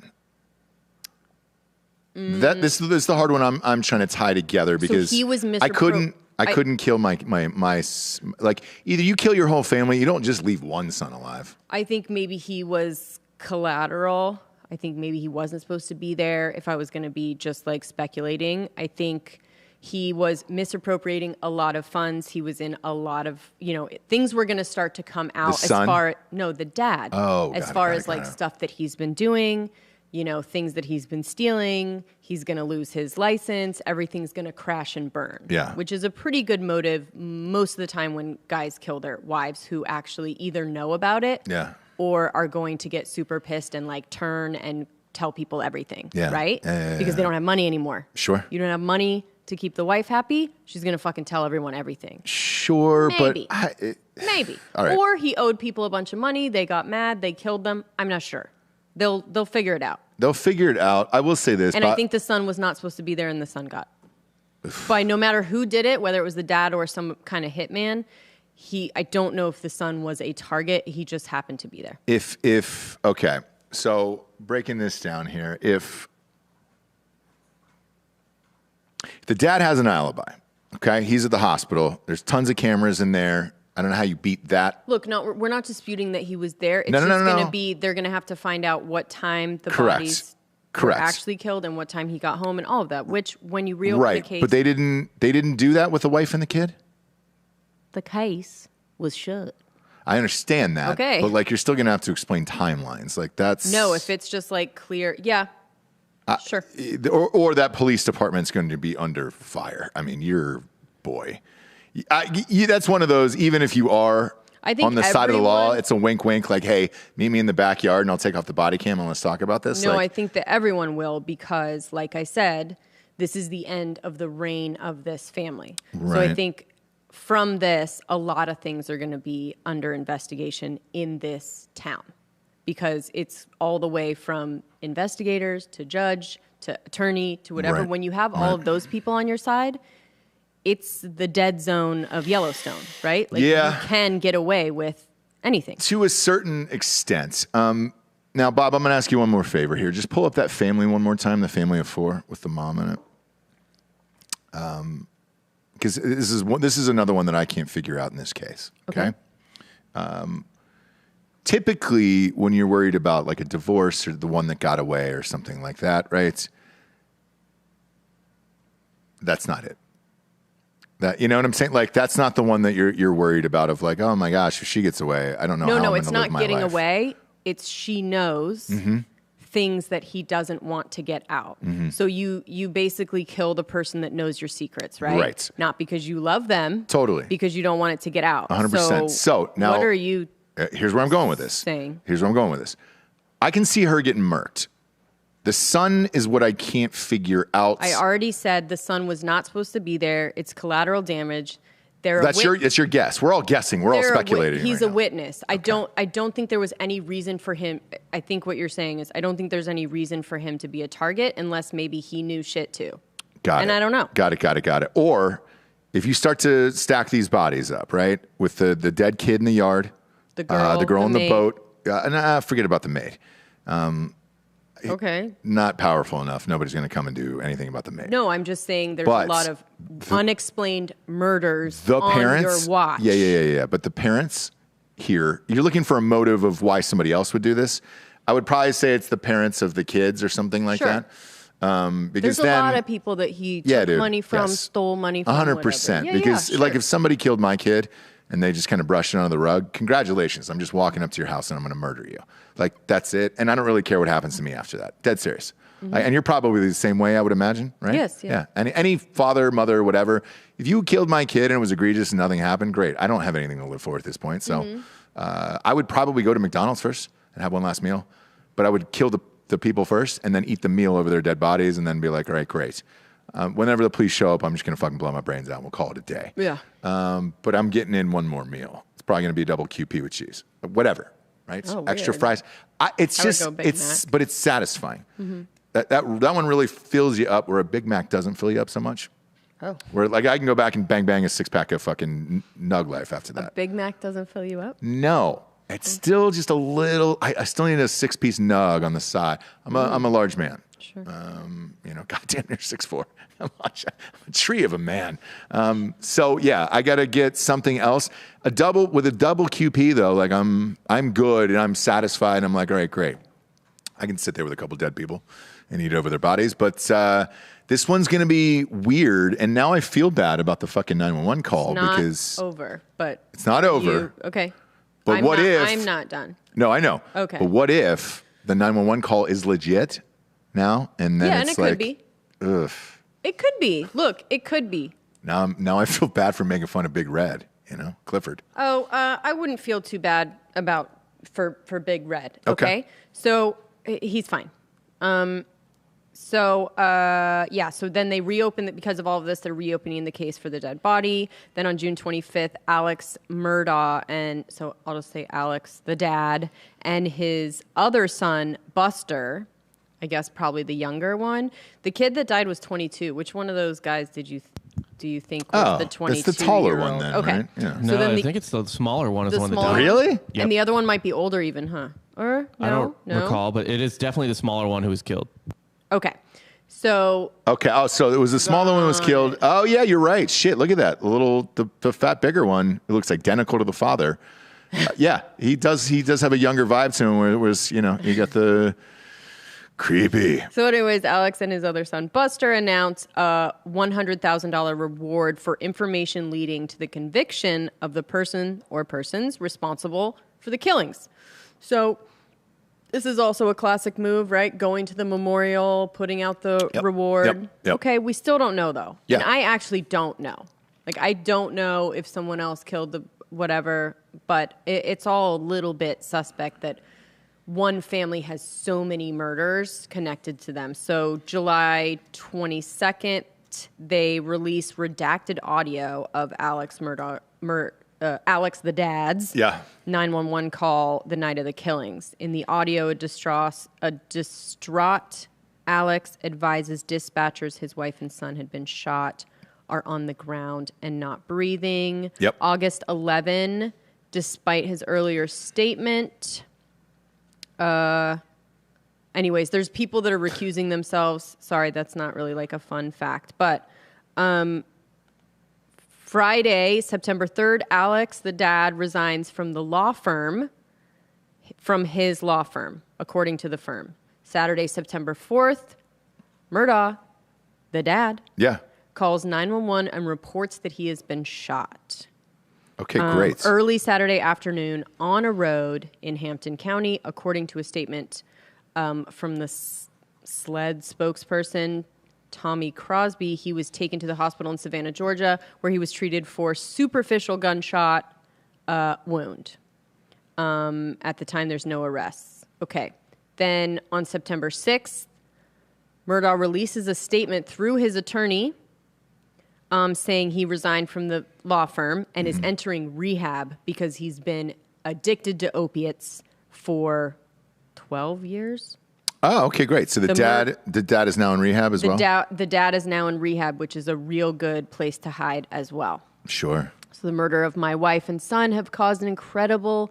Speaker 2: This is the hard one I'm trying to tie together because
Speaker 3: so he was
Speaker 2: I couldn't kill my like either you kill your whole family, you don't just leave one son alive.
Speaker 3: I think maybe he was collateral. I think maybe he wasn't supposed to be there. If I was going to be just like speculating, I think he was misappropriating a lot of funds. He was in a lot of, things were going to start to come out
Speaker 2: the son?
Speaker 3: The dad.
Speaker 2: Oh,
Speaker 3: as far as stuff that he's been doing. Things that he's been stealing, he's going to lose his license, everything's going to crash and burn.
Speaker 2: Yeah.
Speaker 3: Which is a pretty good motive most of the time when guys kill their wives who actually either know about it or are going to get super pissed and turn and tell people everything.
Speaker 2: Yeah.
Speaker 3: Right? Because they don't have money anymore.
Speaker 2: Sure.
Speaker 3: You don't have money to keep the wife happy, she's going to fucking tell everyone everything.
Speaker 2: Sure,
Speaker 3: Maybe.
Speaker 2: but...
Speaker 3: Maybe.
Speaker 2: All right.
Speaker 3: Or he owed people a bunch of money, they got mad, they killed them. I'm not sure. They'll figure it out.
Speaker 2: They'll figure it out. I will say this.
Speaker 3: And I think the son was not supposed to be there and the son got. By no matter who did it, whether it was the dad or some kind of hitman, I don't know if the son was a target. He just happened to be there.
Speaker 2: Okay. So breaking this down here, if the dad has an alibi, okay, he's at the hospital. There's tons of cameras in there. I don't know how you beat that.
Speaker 3: Look, no, we're not disputing that he was there. It's going to be, they're going to have to find out what time the bodies were actually killed and what time he got home and all of that, which when you reopen the case.
Speaker 2: But they didn't do that with the wife and the kid?
Speaker 3: The case was shut.
Speaker 2: I understand that.
Speaker 3: Okay.
Speaker 2: But you're still going to have to explain timelines. That's... No,
Speaker 3: if it's just clear. Yeah. Sure.
Speaker 2: Or that police department's going to be under fire. I mean, boy. That's one of those, even if you are on the side of the law, it's a wink, wink, hey, meet me in the backyard and I'll take off the body cam and let's talk about this.
Speaker 3: No, I think that everyone will because, like I said, this is the end of the reign of this family.
Speaker 2: Right.
Speaker 3: So I think from this, a lot of things are going to be under investigation in this town because it's all the way from investigators to judge to attorney to whatever.
Speaker 2: Right.
Speaker 3: When you have all of those people on your side, it's the dead zone of Yellowstone, right? You can get away with anything.
Speaker 2: To a certain extent. Now, Bob, I'm going to ask you one more favor here. Just pull up that family one more time, the family of 4 with the mom in it. Because this is another one that I can't figure out in this case. Okay. Typically, when you're worried about like a divorce or the one that got away or something like that, right? That's not it. That, you know what I'm saying? Like, that's not the one that you're worried about of like, oh my gosh, if she gets away, I don't know how I'm going to live my life.
Speaker 3: No, it's not getting away. It's she knows things that he doesn't want to get out. So you basically kill the person that knows your secrets, right?
Speaker 2: Right.
Speaker 3: Not because you love them.
Speaker 2: Totally.
Speaker 3: Because you don't want it to get out.
Speaker 2: 100%. So now,
Speaker 3: what are you
Speaker 2: here's where I'm going with this.
Speaker 3: saying?
Speaker 2: Here's where I'm going with this. I can see her getting murked. The son is what I can't figure out.
Speaker 3: I already said the son was not supposed to be there. It's collateral damage.
Speaker 2: That's your guess. We're all guessing. We're all speculating.
Speaker 3: He's
Speaker 2: right
Speaker 3: a witness. Okay. I don't think there was any reason for him. I think what you're saying is I don't think there's any reason for him to be a target unless maybe he knew shit too.
Speaker 2: Got it.
Speaker 3: And I don't know.
Speaker 2: Got it. Or if you start to stack these bodies up, right, with the dead kid in the yard, the girl in the boat, and forget about the maid.
Speaker 3: Okay.
Speaker 2: Not powerful enough. Nobody's going to come and do anything about the maid.
Speaker 3: No, I'm just saying there's a lot of unexplained murders on your watch.
Speaker 2: Yeah. But the parents here, you're looking for a motive of why somebody else would do this. I would probably say it's the parents of the kids or something like that. Because
Speaker 3: there's a lot of people that he took money from, stole money from.
Speaker 2: 100%. Because like if somebody killed my kid and they just kind of brushed it under the rug, congratulations. I'm just walking up to your house and I'm going to murder you. Like, that's it. And I don't really care what happens to me after that. Dead serious. And you're probably the same way, I would imagine, right?
Speaker 3: Yes, yeah.
Speaker 2: Any father, mother, whatever, if you killed my kid and it was egregious and nothing happened, great. I don't have anything to live for at this point. So I would probably go to McDonald's first and have one last meal. But I would kill the people first and then eat the meal over their dead bodies and then be like, all right, great. Whenever the police show up, I'm just going to fucking blow my brains out and we'll call it a day.
Speaker 3: Yeah.
Speaker 2: But I'm getting in one more meal. It's probably going to be a double QP with cheese. Whatever. Right?
Speaker 3: Oh,
Speaker 2: extra
Speaker 3: weird.
Speaker 2: fries. But it's satisfying. That one really fills you up where a Big Mac doesn't fill you up so much.
Speaker 3: Oh.
Speaker 2: Where like I can go back and bang a 6-pack of fucking Nug Life after that.
Speaker 3: A Big Mac doesn't fill you up?
Speaker 2: No. It's still just a little, I still need a 6-piece Nug on the side. I'm a large man.
Speaker 3: Sure.
Speaker 2: Goddamn near 6'4". I'm a tree of a man. So yeah, I got to get something else. With a double QP though, like I'm good and I'm satisfied. I'm like, all right, great. I can sit there with a couple dead people and eat over their bodies. But this one's going to be weird. And now I feel bad about the fucking 911 call because
Speaker 3: over, but
Speaker 2: it's not over.
Speaker 3: Okay.
Speaker 2: But
Speaker 3: I'm not done.
Speaker 2: No, I know.
Speaker 3: Okay.
Speaker 2: But what if the 911 call is legit now? And then it's like,
Speaker 3: could be.
Speaker 2: Ugh.
Speaker 3: It could be. Look, it could be.
Speaker 2: Now I feel bad for making fun of Big Red, Clifford.
Speaker 3: Oh, I wouldn't feel too bad for Big Red. Okay. So he's fine. So then they reopened it because of all of this. They're reopening the case for the dead body. Then on June 25th, Alex Murdaugh, and so I'll just say Alex, the dad, and his other son, Buster, I guess probably the younger one. The kid that died was 22. Which one of those guys do you think was the 22-year-old?
Speaker 2: It's the taller one then,
Speaker 3: okay.
Speaker 2: right? Yeah.
Speaker 5: No, I think it's the smaller one is the one that died.
Speaker 2: Really?
Speaker 5: Yep.
Speaker 3: And the other one might be older even, huh? Or no?
Speaker 5: I don't recall, but it is definitely the smaller one who was killed.
Speaker 3: Okay. So.
Speaker 2: Okay. Oh, so it was the smaller one that was killed. Oh, yeah, you're right. Shit, look at that. The fat, bigger one. It looks identical to the father. Yeah, he does have a younger vibe to him where it was, you got the creepy.
Speaker 3: So anyways, Alex and his other son, Buster, announced a $100,000 reward for information leading to the conviction of the person or persons responsible for the killings. So this is also a classic move, right? Going to the memorial, putting out the reward.
Speaker 2: Yep.
Speaker 3: Okay, we still don't know, though.
Speaker 2: Yeah.
Speaker 3: And I actually don't know. Like, I don't know if someone else killed the whatever, but it's all a little bit suspect that one family has so many murders connected to them. So July 22nd, they released redacted audio of Alex Murdaugh, Alex the dad's 911 call the night of the killings. In the audio, a distraught Alex advises dispatchers his wife and son had been shot, are on the ground and not breathing.
Speaker 2: Yep.
Speaker 3: August 11, despite his earlier statement. Anyways, there's people that are recusing themselves. Sorry, that's not really like a fun fact. But Friday, September 3rd, Alex, the dad, resigns from the law firm, from his law firm, according to the firm. Saturday, September 4th, Murdaugh, the dad, calls 911 and reports that he has been shot.
Speaker 2: Okay, great.
Speaker 3: Early Saturday afternoon on a road in Hampton County, according to a statement from the SLED spokesperson, Tommy Crosby. He was taken to the hospital in Savannah, Georgia, where he was treated for superficial gunshot wound. At the time, there's no arrests. Okay. Then on September 6th, Murdaugh releases a statement through his attorney saying he resigned from the law firm and is entering rehab because he's been addicted to opiates for 12 years.
Speaker 2: Oh, okay, great. So the dad is now in rehab as well?
Speaker 3: The dad is now in rehab, which is a real good place to hide as well.
Speaker 2: Sure.
Speaker 3: So the murder of my wife and son have caused an incredibly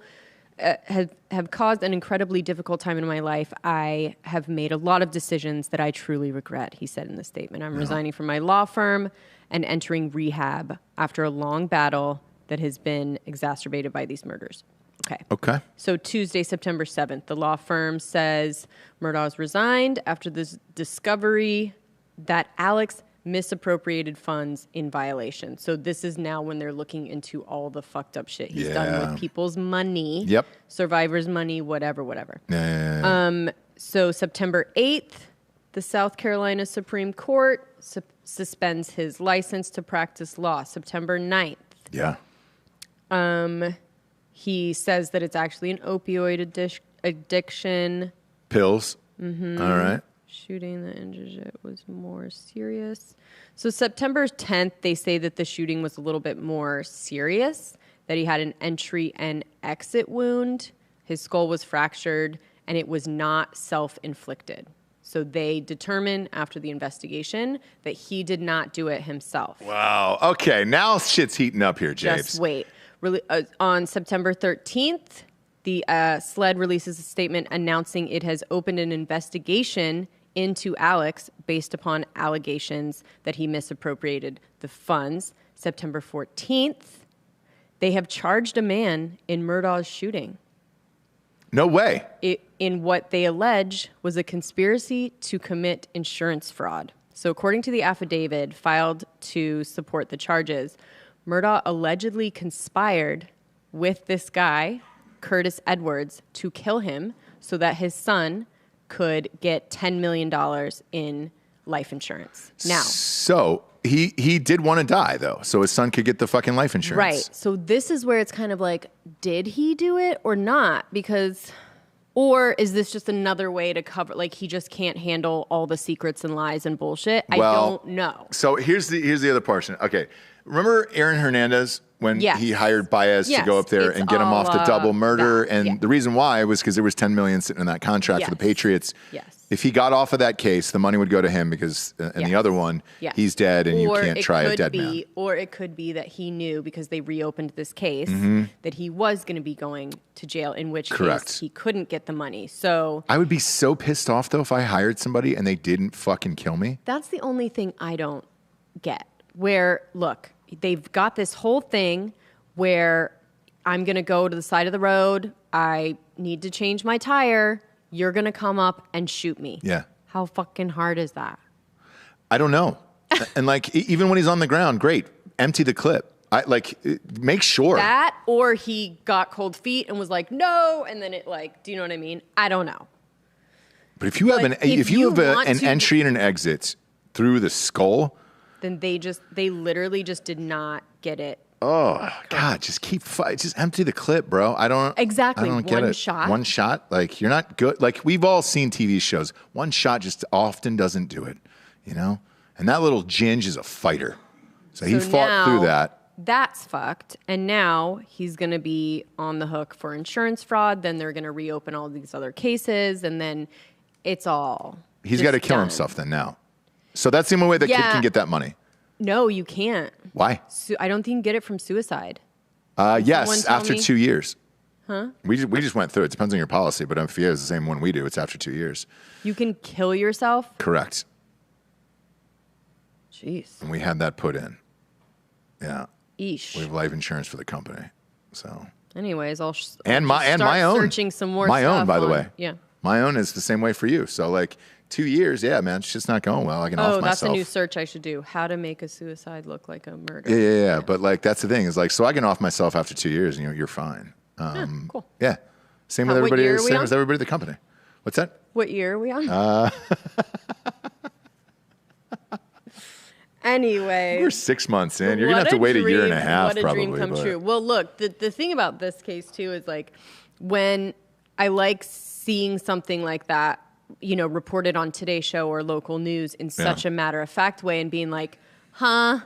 Speaker 3: difficult time in my life. I have made a lot of decisions that I truly regret, he said in the statement. I'm resigning from my law firm and entering rehab after a long battle that has been exacerbated by these murders. Okay. So Tuesday, September 7th, the law firm says Murdaugh's resigned after this discovery that Alex misappropriated funds in violation. So this is now when they're looking into all the fucked up shit he's done with people's money, survivors' money, whatever. So September 8th, the South Carolina Supreme Court suspends his license to practice law. September 9th. He says that it's actually an opioid addiction.
Speaker 2: Pills. All right.
Speaker 3: Shooting that injured it was more serious. So September 10th, they say that the shooting was a little bit more serious, that he had an entry and exit wound. His skull was fractured, and it was not self-inflicted. So they determine after the investigation that he did not do it himself.
Speaker 2: Wow. Okay, now shit's heating up here, Japes.
Speaker 3: Just wait. On September 13th, the SLED releases a statement announcing it has opened an investigation into Alex based upon allegations that he misappropriated the funds. September 14th, they have charged a man in Murdaugh's shooting.
Speaker 2: No way.
Speaker 3: In what they allege was a conspiracy to commit insurance fraud. So according to the affidavit filed to support the charges, Murdaugh allegedly conspired with this guy, Curtis Edwards, to kill him so that his son could get $10 million in life insurance. Now,
Speaker 2: so he did want to die, though, so his son could get the fucking life insurance.
Speaker 3: Right. So this is where it's kind of like, did he do it or not? Or is this just another way to cover, like he just can't handle all the secrets and lies and bullshit? I don't know.
Speaker 2: So here's the other portion. Okay. Remember Aaron Hernandez when he hired Baez to go up there and get him off the double murder? The reason why was because there was $10 million sitting in that contract for the Patriots. If he got off of that case, the money would go to him because in the other one, he's dead and you can't try a dead man.
Speaker 3: Or it could be that he knew because they reopened this case that he was going to be going to jail, in which case he couldn't get the money. So
Speaker 2: I would be so pissed off, though, if I hired somebody and they didn't fucking kill me.
Speaker 3: That's the only thing I don't get. Where, look, they've got this whole thing where I'm going to go to the side of the road. I need to change my tire. You're going to come up and shoot me.
Speaker 2: Yeah.
Speaker 3: How fucking hard is that?
Speaker 2: I don't know. And like, even when he's on the ground, great. Empty the clip. Make sure.
Speaker 3: That, or he got cold feet and was like, no. And then it do you know what I mean? I don't know.
Speaker 2: But if you have an entry and an exit through the skull,
Speaker 3: then they literally just did not get it.
Speaker 2: Oh God! Just empty the clip, bro. I don't get it. One shot. Like, you're not good. Like, we've all seen TV shows. One shot just often doesn't do it, you know. And that little Ginge is a fighter, so he fought through that.
Speaker 3: That's fucked. And now he's going to be on the hook for insurance fraud. Then they're going to reopen all these other cases, and then it's all.
Speaker 2: He's got to kill himself then now. So that's the only way the kid can get that money.
Speaker 3: No, you can't.
Speaker 2: Why?
Speaker 3: I don't think you can get it from suicide.
Speaker 2: Yes,
Speaker 3: tell
Speaker 2: after
Speaker 3: me?
Speaker 2: 2 years.
Speaker 3: Huh?
Speaker 2: We just went through it. Depends on your policy, but if you have the same one we do, it's after 2 years.
Speaker 3: You can kill yourself?
Speaker 2: Correct.
Speaker 3: Jeez.
Speaker 2: And we had that put in. Yeah.
Speaker 3: Eesh.
Speaker 2: We have life insurance for the company. So.
Speaker 3: Anyways, I'll
Speaker 2: And my
Speaker 3: start
Speaker 2: own.
Speaker 3: searching some more
Speaker 2: My
Speaker 3: stuff
Speaker 2: own, by the
Speaker 3: on-
Speaker 2: way.
Speaker 3: Yeah.
Speaker 2: My own is the same way for you. So like 2 years, yeah, man, it's just not going well. I can off
Speaker 3: Oh, that's
Speaker 2: myself.
Speaker 3: a new search I should do. How to make a suicide look like a murder.
Speaker 2: Yeah. But like that's the thing is like, so I can off myself after 2 years, and you're fine.
Speaker 3: Cool.
Speaker 2: Yeah. Same
Speaker 3: What
Speaker 2: with everybody.
Speaker 3: year are we
Speaker 2: Same
Speaker 3: on?
Speaker 2: with everybody at the company. What's that?
Speaker 3: What year are we on? Anyway.
Speaker 2: We're 6 months in. You're
Speaker 3: What
Speaker 2: gonna have to wait a year and a
Speaker 3: dream-
Speaker 2: half,
Speaker 3: What a
Speaker 2: probably.
Speaker 3: dream come
Speaker 2: but-
Speaker 3: true. Well, look, the thing about this case too is like when I like seeing something like that, reported on Today Show or local news in such a matter-of-fact way and being like, huh?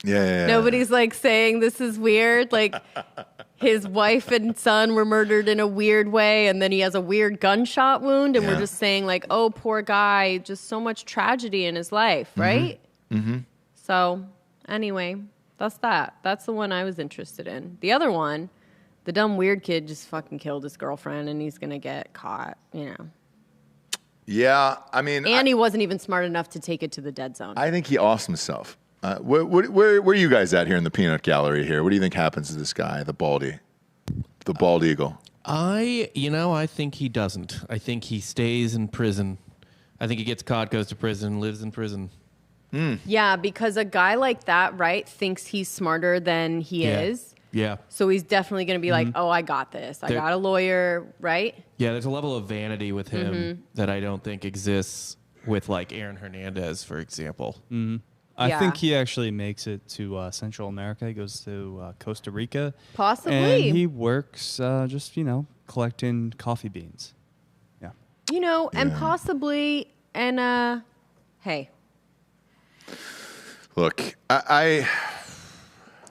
Speaker 2: Yeah.
Speaker 3: Nobody's like saying this is weird. Like his wife and son were murdered in a weird way, and then he has a weird gunshot wound, and we're just saying like, oh, poor guy, just so much tragedy in his life, right? Mm-hmm. So anyway, that's that. That's the one I was interested in. The other one, the dumb weird kid just fucking killed his girlfriend, and he's gonna get caught,
Speaker 2: Yeah, I mean,
Speaker 3: And he wasn't even smart enough to take it to the dead zone.
Speaker 2: I think he offs himself. Where are you guys at here in the peanut gallery here? What do you think happens to this guy, the bald eagle?
Speaker 5: I think he doesn't. I think he stays in prison. I think he gets caught, goes to prison, lives in prison.
Speaker 3: Yeah, because a guy like that, right, thinks he's smarter than he is.
Speaker 5: Yeah.
Speaker 3: So he's definitely going to be like, oh, I got this. I got a lawyer, right?
Speaker 5: Yeah, there's a level of vanity with him that I don't think exists with like Aaron Hernandez, for example.
Speaker 4: I think he actually makes it to Central America. He goes to Costa Rica.
Speaker 3: Possibly.
Speaker 4: And he works just, collecting coffee beans. Yeah.
Speaker 3: And possibly, and hey.
Speaker 2: Look, I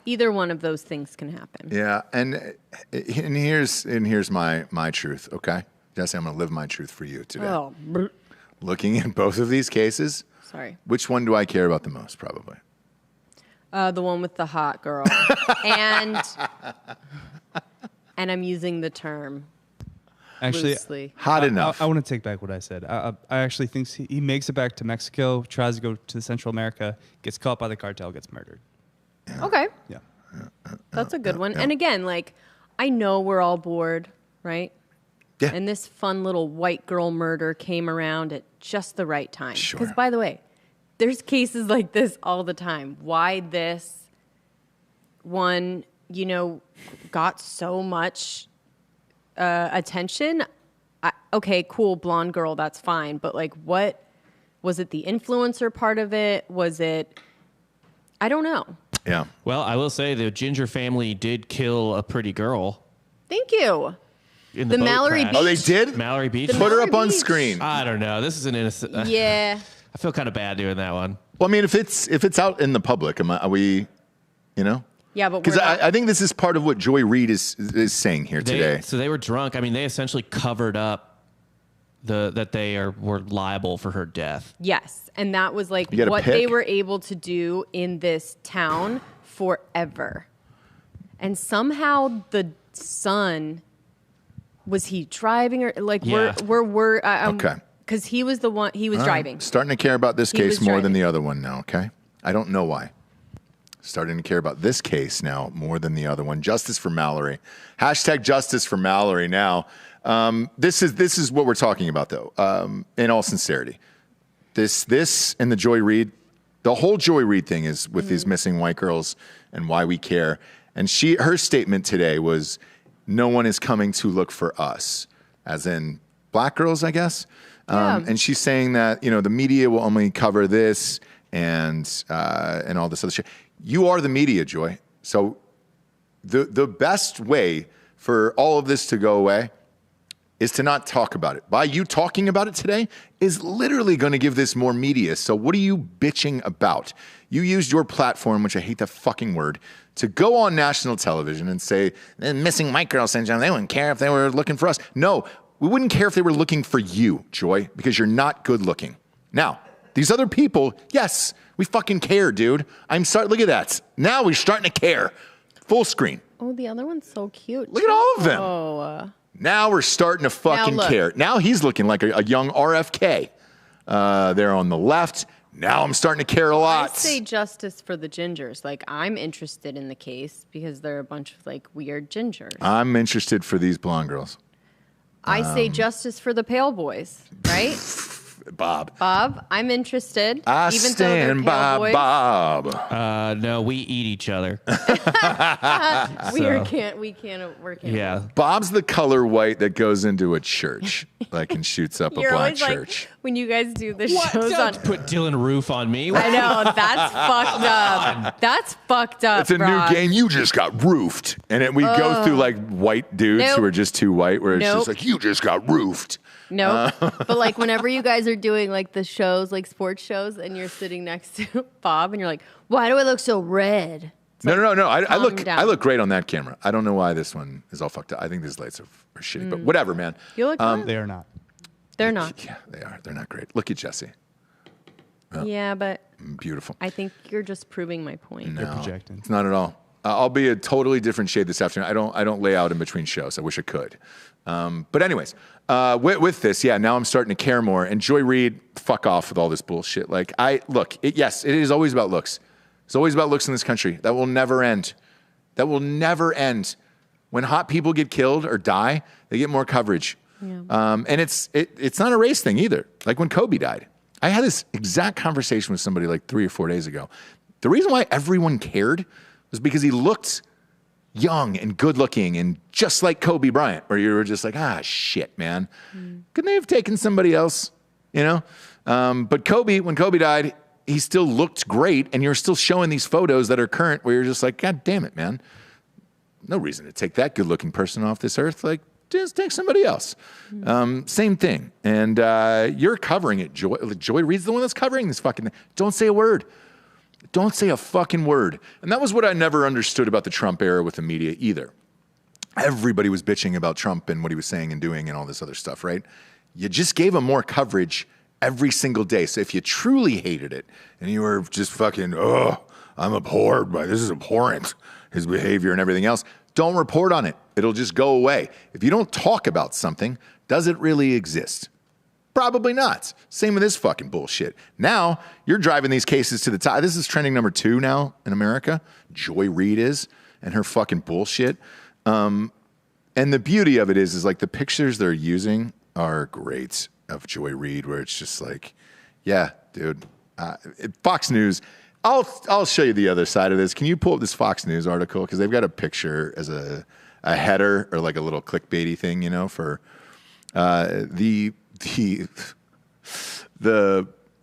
Speaker 3: Either one of those things can happen.
Speaker 2: yeah, and here's my truth. Okay, Jesse, I'm going to live my truth for you today.
Speaker 3: Oh,
Speaker 2: Looking at both of these cases,
Speaker 3: sorry.
Speaker 2: which one do I care about the most? Probably.
Speaker 3: The one with the hot girl. and I'm using the term
Speaker 4: Actually,
Speaker 3: loosely.
Speaker 2: Hot enough.
Speaker 4: I want to take back what I said. I actually think he makes it back to Mexico, tries to go to Central America, gets caught by the cartel, gets murdered.
Speaker 3: Okay.
Speaker 4: Yeah.
Speaker 3: That's a good one. And again, like, I know we're all bored, right?
Speaker 2: Yeah.
Speaker 3: And this fun little white girl murder came around at just the right time.
Speaker 2: Sure.
Speaker 3: Because, by the way, there's cases like this all the time. Why this one, got so much attention? Okay, cool, blonde girl, that's fine. But, like, what was it? The influencer part of it? Was it? I don't know.
Speaker 2: Yeah.
Speaker 5: Well, I will say the Ginger family did kill a pretty girl
Speaker 3: Thank you.
Speaker 5: in
Speaker 3: The
Speaker 5: boat
Speaker 3: Mallory
Speaker 5: crash.
Speaker 3: Beach.
Speaker 2: Oh, they did?
Speaker 5: Mallory Beach.
Speaker 2: Put her
Speaker 3: Mallory
Speaker 2: up on
Speaker 3: Beach.
Speaker 2: screen.
Speaker 5: I don't know. This is an innocent.
Speaker 3: Yeah.
Speaker 5: I feel kind of bad doing that one.
Speaker 2: Well, I mean, if it's out in the public, are we,
Speaker 3: Yeah, but
Speaker 2: Because
Speaker 3: we're not.
Speaker 2: I think this is part of what Joy Reid is saying here today.
Speaker 5: So they were drunk. I mean, they essentially covered up that they were liable for her death.
Speaker 3: Yes, and that was like
Speaker 2: You gotta
Speaker 3: what they
Speaker 2: pick.
Speaker 3: were able to do in this town forever. And somehow the son, was he driving or like
Speaker 5: Yeah.
Speaker 3: we're
Speaker 2: Okay.
Speaker 3: because he was the one he was
Speaker 2: All right.
Speaker 3: driving.
Speaker 2: Starting to care about this
Speaker 3: He
Speaker 2: case
Speaker 3: was
Speaker 2: more than
Speaker 3: driving.
Speaker 2: the other one now, okay? I don't know why. Starting to care about this case now more than the other one. Justice for Mallory. Hashtag justice for Mallory now. This is what we're talking about, though, in all sincerity. This and the Joy Reid, the whole Joy Reid thing is with these missing white girls and why we care. And her statement today was, no one is coming to look for us, as in black girls, I guess.
Speaker 3: Yeah.
Speaker 2: And she's saying that, the media will only cover this and all this other shit. You are the media, Joy. So the best way for all of this to go away is to not talk about it. By you talking about it today is literally going to give this more media. So what are you bitching about? You used your platform, which I hate that fucking word, to go on national television and say, missing white girl syndrome, they wouldn't care if they were looking for us. No, we wouldn't care if they were looking for you, Joy, because you're not good looking. Now, these other people, yes, we fucking care, dude. Look at that. Now we're starting to care. Full screen.
Speaker 3: Oh, the other one's so cute.
Speaker 2: Look at all of them.
Speaker 3: Oh.
Speaker 2: Now we're starting to fucking
Speaker 3: Now look.
Speaker 2: care. Now he's looking like a young RFK. There on the left. Now I'm starting to care a lot.
Speaker 3: I say justice for the gingers. Like, I'm interested in the case because they're a bunch of, like, weird gingers.
Speaker 2: I'm interested for these blonde girls.
Speaker 3: I say justice for the pale boys, right?
Speaker 2: Bob,
Speaker 3: I'm interested.
Speaker 2: I
Speaker 3: even
Speaker 2: stand
Speaker 3: though they're pale
Speaker 2: by
Speaker 3: boys.
Speaker 2: Bob.
Speaker 5: No, we eat each other.
Speaker 3: We can't.
Speaker 5: Yeah.
Speaker 2: Bob's the color white that goes into a church, like, and shoots up
Speaker 3: You're
Speaker 2: a black
Speaker 3: always
Speaker 2: church.
Speaker 3: like, when you guys do the
Speaker 5: What?
Speaker 3: shows
Speaker 5: Don't
Speaker 3: on.
Speaker 5: put Dylan Roof on me.
Speaker 3: I know, that's fucked up. That's fucked up.
Speaker 2: It's a
Speaker 3: Rob.
Speaker 2: new game. You just got roofed. And we go through like white dudes
Speaker 3: Nope.
Speaker 2: who are just too white, where it's
Speaker 3: Nope.
Speaker 2: just like, you just got roofed.
Speaker 3: No, but like whenever you guys are doing like the shows, like sports shows, and you're sitting next to Bob, and you're like, "Why do I look so red?"
Speaker 2: No. I
Speaker 3: calm down.
Speaker 2: look great on that camera. I don't know why this one is all fucked up. I think these lights are shitty, but whatever, man.
Speaker 3: You look good.
Speaker 4: They are not.
Speaker 3: They're not.
Speaker 2: Yeah, they are. They're not great. Look at Jesse.
Speaker 3: Yeah, but
Speaker 2: Beautiful.
Speaker 3: I think you're just proving my point.
Speaker 4: They're projecting.
Speaker 2: It's not at all. I'll be a totally different shade this afternoon. I don't lay out in between shows. I wish I could. But anyways, with this, yeah, now I'm starting to care more. And Joy Reid, fuck off with all this bullshit. Like, yes, it is always about looks. It's always about looks in this country. That will never end. That will never end. When hot people get killed or die, they get more coverage.
Speaker 3: Yeah.
Speaker 2: And it's not a race thing either. Like when Kobe died, I had this exact conversation with somebody like 3 or 4 days ago. The reason why everyone cared was because he looked young and good looking and just like Kobe Bryant, where you were just like, shit, man. Couldn't they have taken somebody else? You know? But Kobe, when Kobe died, he still looked great, and you're still showing these photos that are current where you're just like, God damn it, man. No reason to take that good looking person off this earth. Like, just take somebody else. Same thing. And you're covering it. Joy Reid's the one that's covering this fucking thing. Don't say a word. Don't say a fucking word. And that was what I never understood about the Trump era with the media either. Everybody was bitching about Trump and what he was saying and doing and all this other stuff, right? You just gave him more coverage every single day. So if you truly hated it and you were just fucking, I'm abhorred by this is abhorrent, his behavior and everything else, don't report on it. It'll just go away. If you don't talk about something, does it really exist? Probably not. Same with this fucking bullshit. Now, you're driving these cases to the top. This is trending number 2 now in America. Joy Reid is, and her fucking bullshit. And the beauty of it is like the pictures they're using are great of Joy Reid, where it's just like, yeah, dude. Fox News. I'll show you the other side of this. Can you pull up this Fox News article? Because they've got a picture as a header or like a little clickbaity thing, you know, for the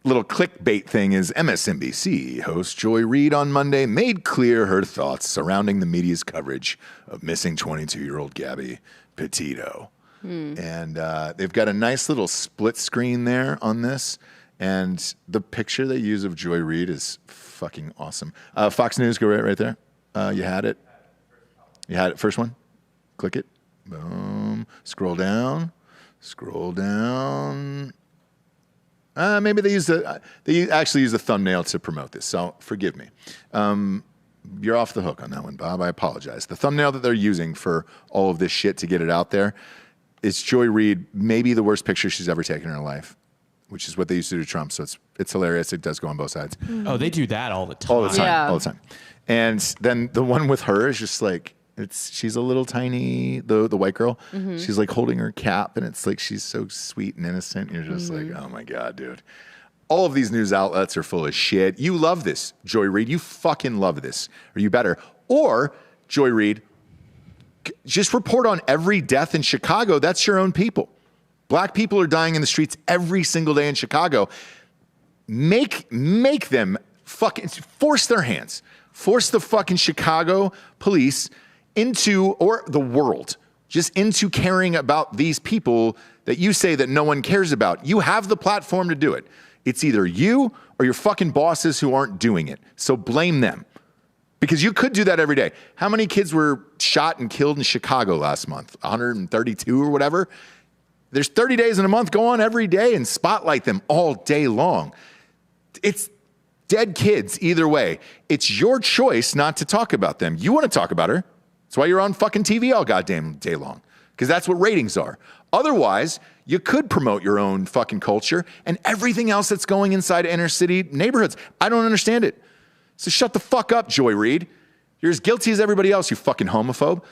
Speaker 2: little clickbait thing is MSNBC host Joy Reid on Monday made clear her thoughts surrounding the media's coverage of missing 22-year-old Gabby Petito. And they've got a nice little split screen there on this. And the picture they use of Joy Reid is fucking awesome. Fox News, go right there. You had it. You had it. First one. Click it. Boom. Scroll down. Maybe they actually use the thumbnail to promote this, so forgive me. You're off the hook on that one, Bob. I apologize. The thumbnail that they're using for all of this shit to get it out there is Joy Reid, maybe the worst picture she's ever taken in her life, which is what they used to do to Trump. So it's hilarious. It does go on both sides.
Speaker 5: Oh, they do that all the time.
Speaker 2: All the time.
Speaker 3: Yeah.
Speaker 2: All the time. And then the one with her is just like, she's a little tiny, the white girl. She's like holding her cap, and it's like she's so sweet and innocent. You're just like, oh my God, dude. All of these news outlets are full of shit. You love this, Joy Reid. You fucking love this. Or you better. Or, Joy Reid, just report on every death in Chicago. That's your own people. Black people are dying in the streets every single day in Chicago. Make them fucking force their hands. Force the fucking Chicago police into, or the world, just into caring about these people that you say that no one cares about. You have the platform to do it. It's either you or your fucking bosses who aren't doing it. So blame them. Because you could do that every day. How many kids were shot and killed in Chicago last month? 132 or whatever? There's 30 days in a month. Go on every day and spotlight them all day long. It's dead kids either way. It's your choice not to talk about them. You want to talk about her. That's why you're on fucking TV all goddamn day long, because that's what ratings are. Otherwise, you could promote your own fucking culture and everything else that's going inside inner city neighborhoods. I don't understand it. So shut the fuck up, Joy Reid. You're as guilty as everybody else, you fucking homophobe.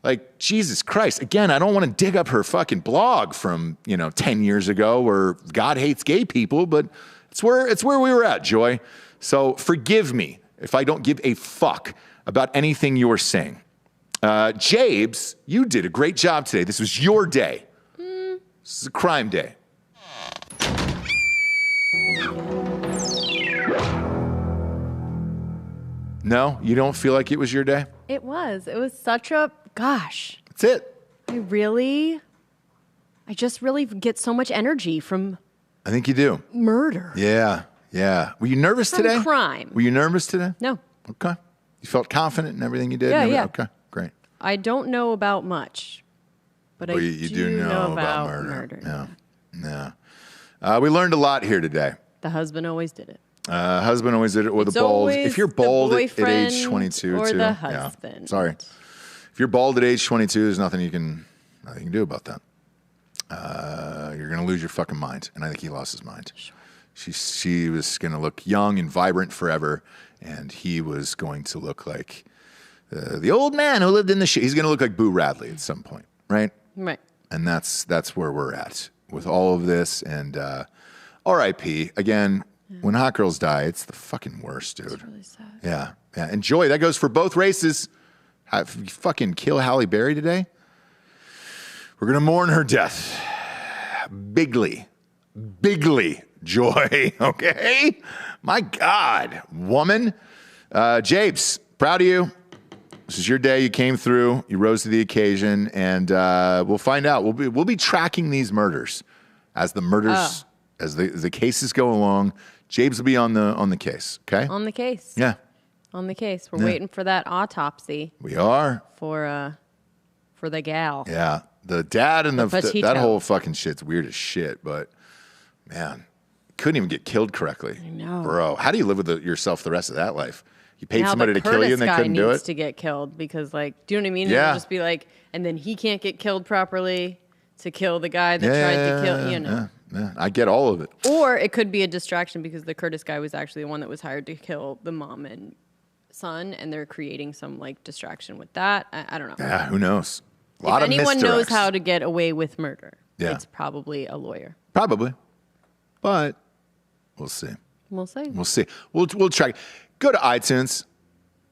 Speaker 2: Like, Jesus Christ. Again, I don't want to dig up her fucking blog from, 10 years ago where God hates gay people, but it's where we were at, Joy. So forgive me if I don't give a fuck about anything you're saying. Jabes, you did a great job today. This was your day. This is a crime day. No, you don't feel like it was your day?
Speaker 3: It was. It was such a, gosh.
Speaker 2: That's it.
Speaker 3: I just really get so much energy from
Speaker 2: I think you do.
Speaker 3: Murder.
Speaker 2: Yeah. Were you nervous
Speaker 3: From
Speaker 2: today?
Speaker 3: crime.
Speaker 2: Were you nervous today?
Speaker 3: No.
Speaker 2: Okay. You felt confident in everything you did?
Speaker 3: Yeah.
Speaker 2: Okay, great.
Speaker 3: I don't know about much, but
Speaker 2: Well,
Speaker 3: I
Speaker 2: you do know about murder. Yeah. We learned a lot here today.
Speaker 3: The husband always did it.
Speaker 2: Husband always did it, or the bald. If you're bald at age 22,
Speaker 3: or
Speaker 2: too.
Speaker 3: the husband.
Speaker 2: Yeah. Sorry. If you're bald at age 22, there's nothing you can do about that. You're gonna lose your fucking mind, and I think he lost his mind.
Speaker 3: Sure.
Speaker 2: She was gonna look young and vibrant forever, and he was going to look like the old man who lived in the shit. He's gonna look like Boo Radley at some point, right?
Speaker 3: Right.
Speaker 2: And that's where we're at with all of this. And R.I.P. again. Yeah. When hot girls die, it's the fucking worst, dude.
Speaker 3: It's really sad.
Speaker 2: Yeah. And Joy, that goes for both races. If you fucking kill Halle Berry today, we're going to mourn her death. Bigly, Joy, okay? My God, woman. Japes, proud of you. This is your day. You came through. You rose to the occasion. And we'll find out. We'll be tracking these murders as the murders, as the cases go along. Jabes will be on the case, okay?
Speaker 3: On the case.
Speaker 2: Yeah.
Speaker 3: On the case. We're waiting for that autopsy.
Speaker 2: We are.
Speaker 3: For the gal.
Speaker 2: Yeah. The dad and that whole fucking shit's weird as shit, but man, couldn't even get killed correctly.
Speaker 3: I know.
Speaker 2: Bro, how do you live with yourself the rest of that life? You paid
Speaker 3: now
Speaker 2: somebody to kill you and they couldn't do it?
Speaker 3: needs to get killed because, do you know what I mean?
Speaker 2: Yeah.
Speaker 3: It'll just be and then he can't get killed properly to kill the guy that tried to kill,
Speaker 2: Yeah, I get all of it.
Speaker 3: Or it could be a distraction because the Curtis guy was actually the one that was hired to kill the mom and son, and they're creating some distraction with that. I don't know.
Speaker 2: Yeah, who knows?
Speaker 3: If anyone knows how to get away with murder, it's probably a lawyer.
Speaker 2: Probably. But we'll see.
Speaker 3: We'll see.
Speaker 2: We'll track. Go to iTunes,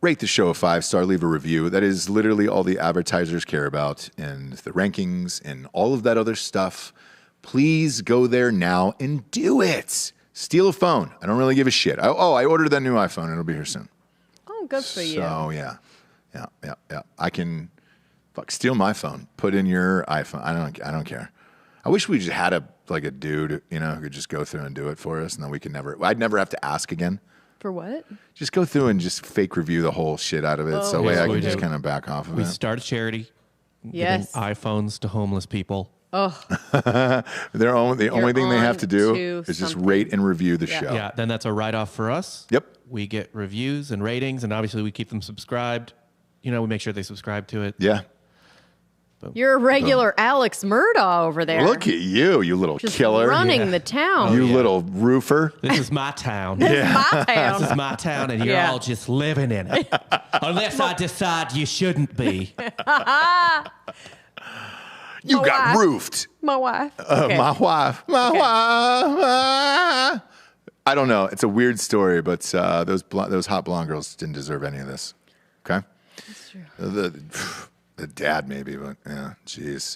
Speaker 2: rate the show a 5-star, leave a review. That is literally all the advertisers care about, and the rankings and all of that other stuff. Please go there now and do it. Steal a phone. I don't really give a shit. I ordered that new iPhone. It'll be here soon.
Speaker 3: Oh, good for you.
Speaker 2: So, yeah. I can steal my phone, put in your iPhone. I don't care. I wish we just had a dude, who could just go through and do it for us, and then I'd never have to ask again.
Speaker 3: For what?
Speaker 2: Just go through and just fake review the whole shit out of it. So way I can just kind of back off of it.
Speaker 5: We start a charity.
Speaker 3: Yes.
Speaker 5: Giving iPhones to homeless people.
Speaker 3: Oh.
Speaker 2: The only thing they have to do is just rate and review the show.
Speaker 5: Yeah, then that's a write-off for us.
Speaker 2: Yep.
Speaker 5: We get reviews and ratings, and obviously we keep them subscribed. We make sure they subscribe to it.
Speaker 2: Yeah.
Speaker 3: You're a regular Alex Murdaugh over there.
Speaker 2: Look at you little
Speaker 3: just
Speaker 2: killer.
Speaker 3: running the town.
Speaker 2: You little roofer.
Speaker 5: This is my town.
Speaker 3: This is my town.
Speaker 5: This is my town, and you're all just living in it. Unless I decide you shouldn't be.
Speaker 2: You got roofed.
Speaker 3: My wife.
Speaker 2: My wife. I don't know. It's a weird story, but those hot blonde girls didn't deserve any of this. Okay?
Speaker 3: That's true.
Speaker 2: The dad maybe, but yeah, jeez.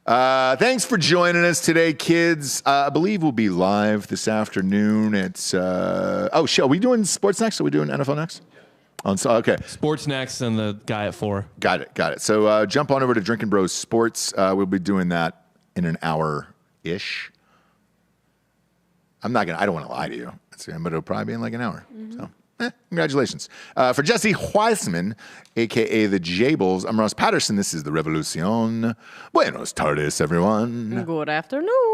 Speaker 2: Thanks for joining us today, kids. I believe we'll be live this afternoon at are we doing sports next? Are we doing NFL next? Okay.
Speaker 5: Sports next and the guy at 4.
Speaker 2: Got it. So jump on over to Drinking Bros Sports. We'll be doing that in an hour-ish. I don't want to lie to you, but it'll probably be in an hour. Mm-hmm. So, congratulations. For Jesse Weissman, a.k.a. the Jables, I'm Ross Patterson. This is The Revolucion. Buenos tardes, everyone.
Speaker 3: Good afternoon.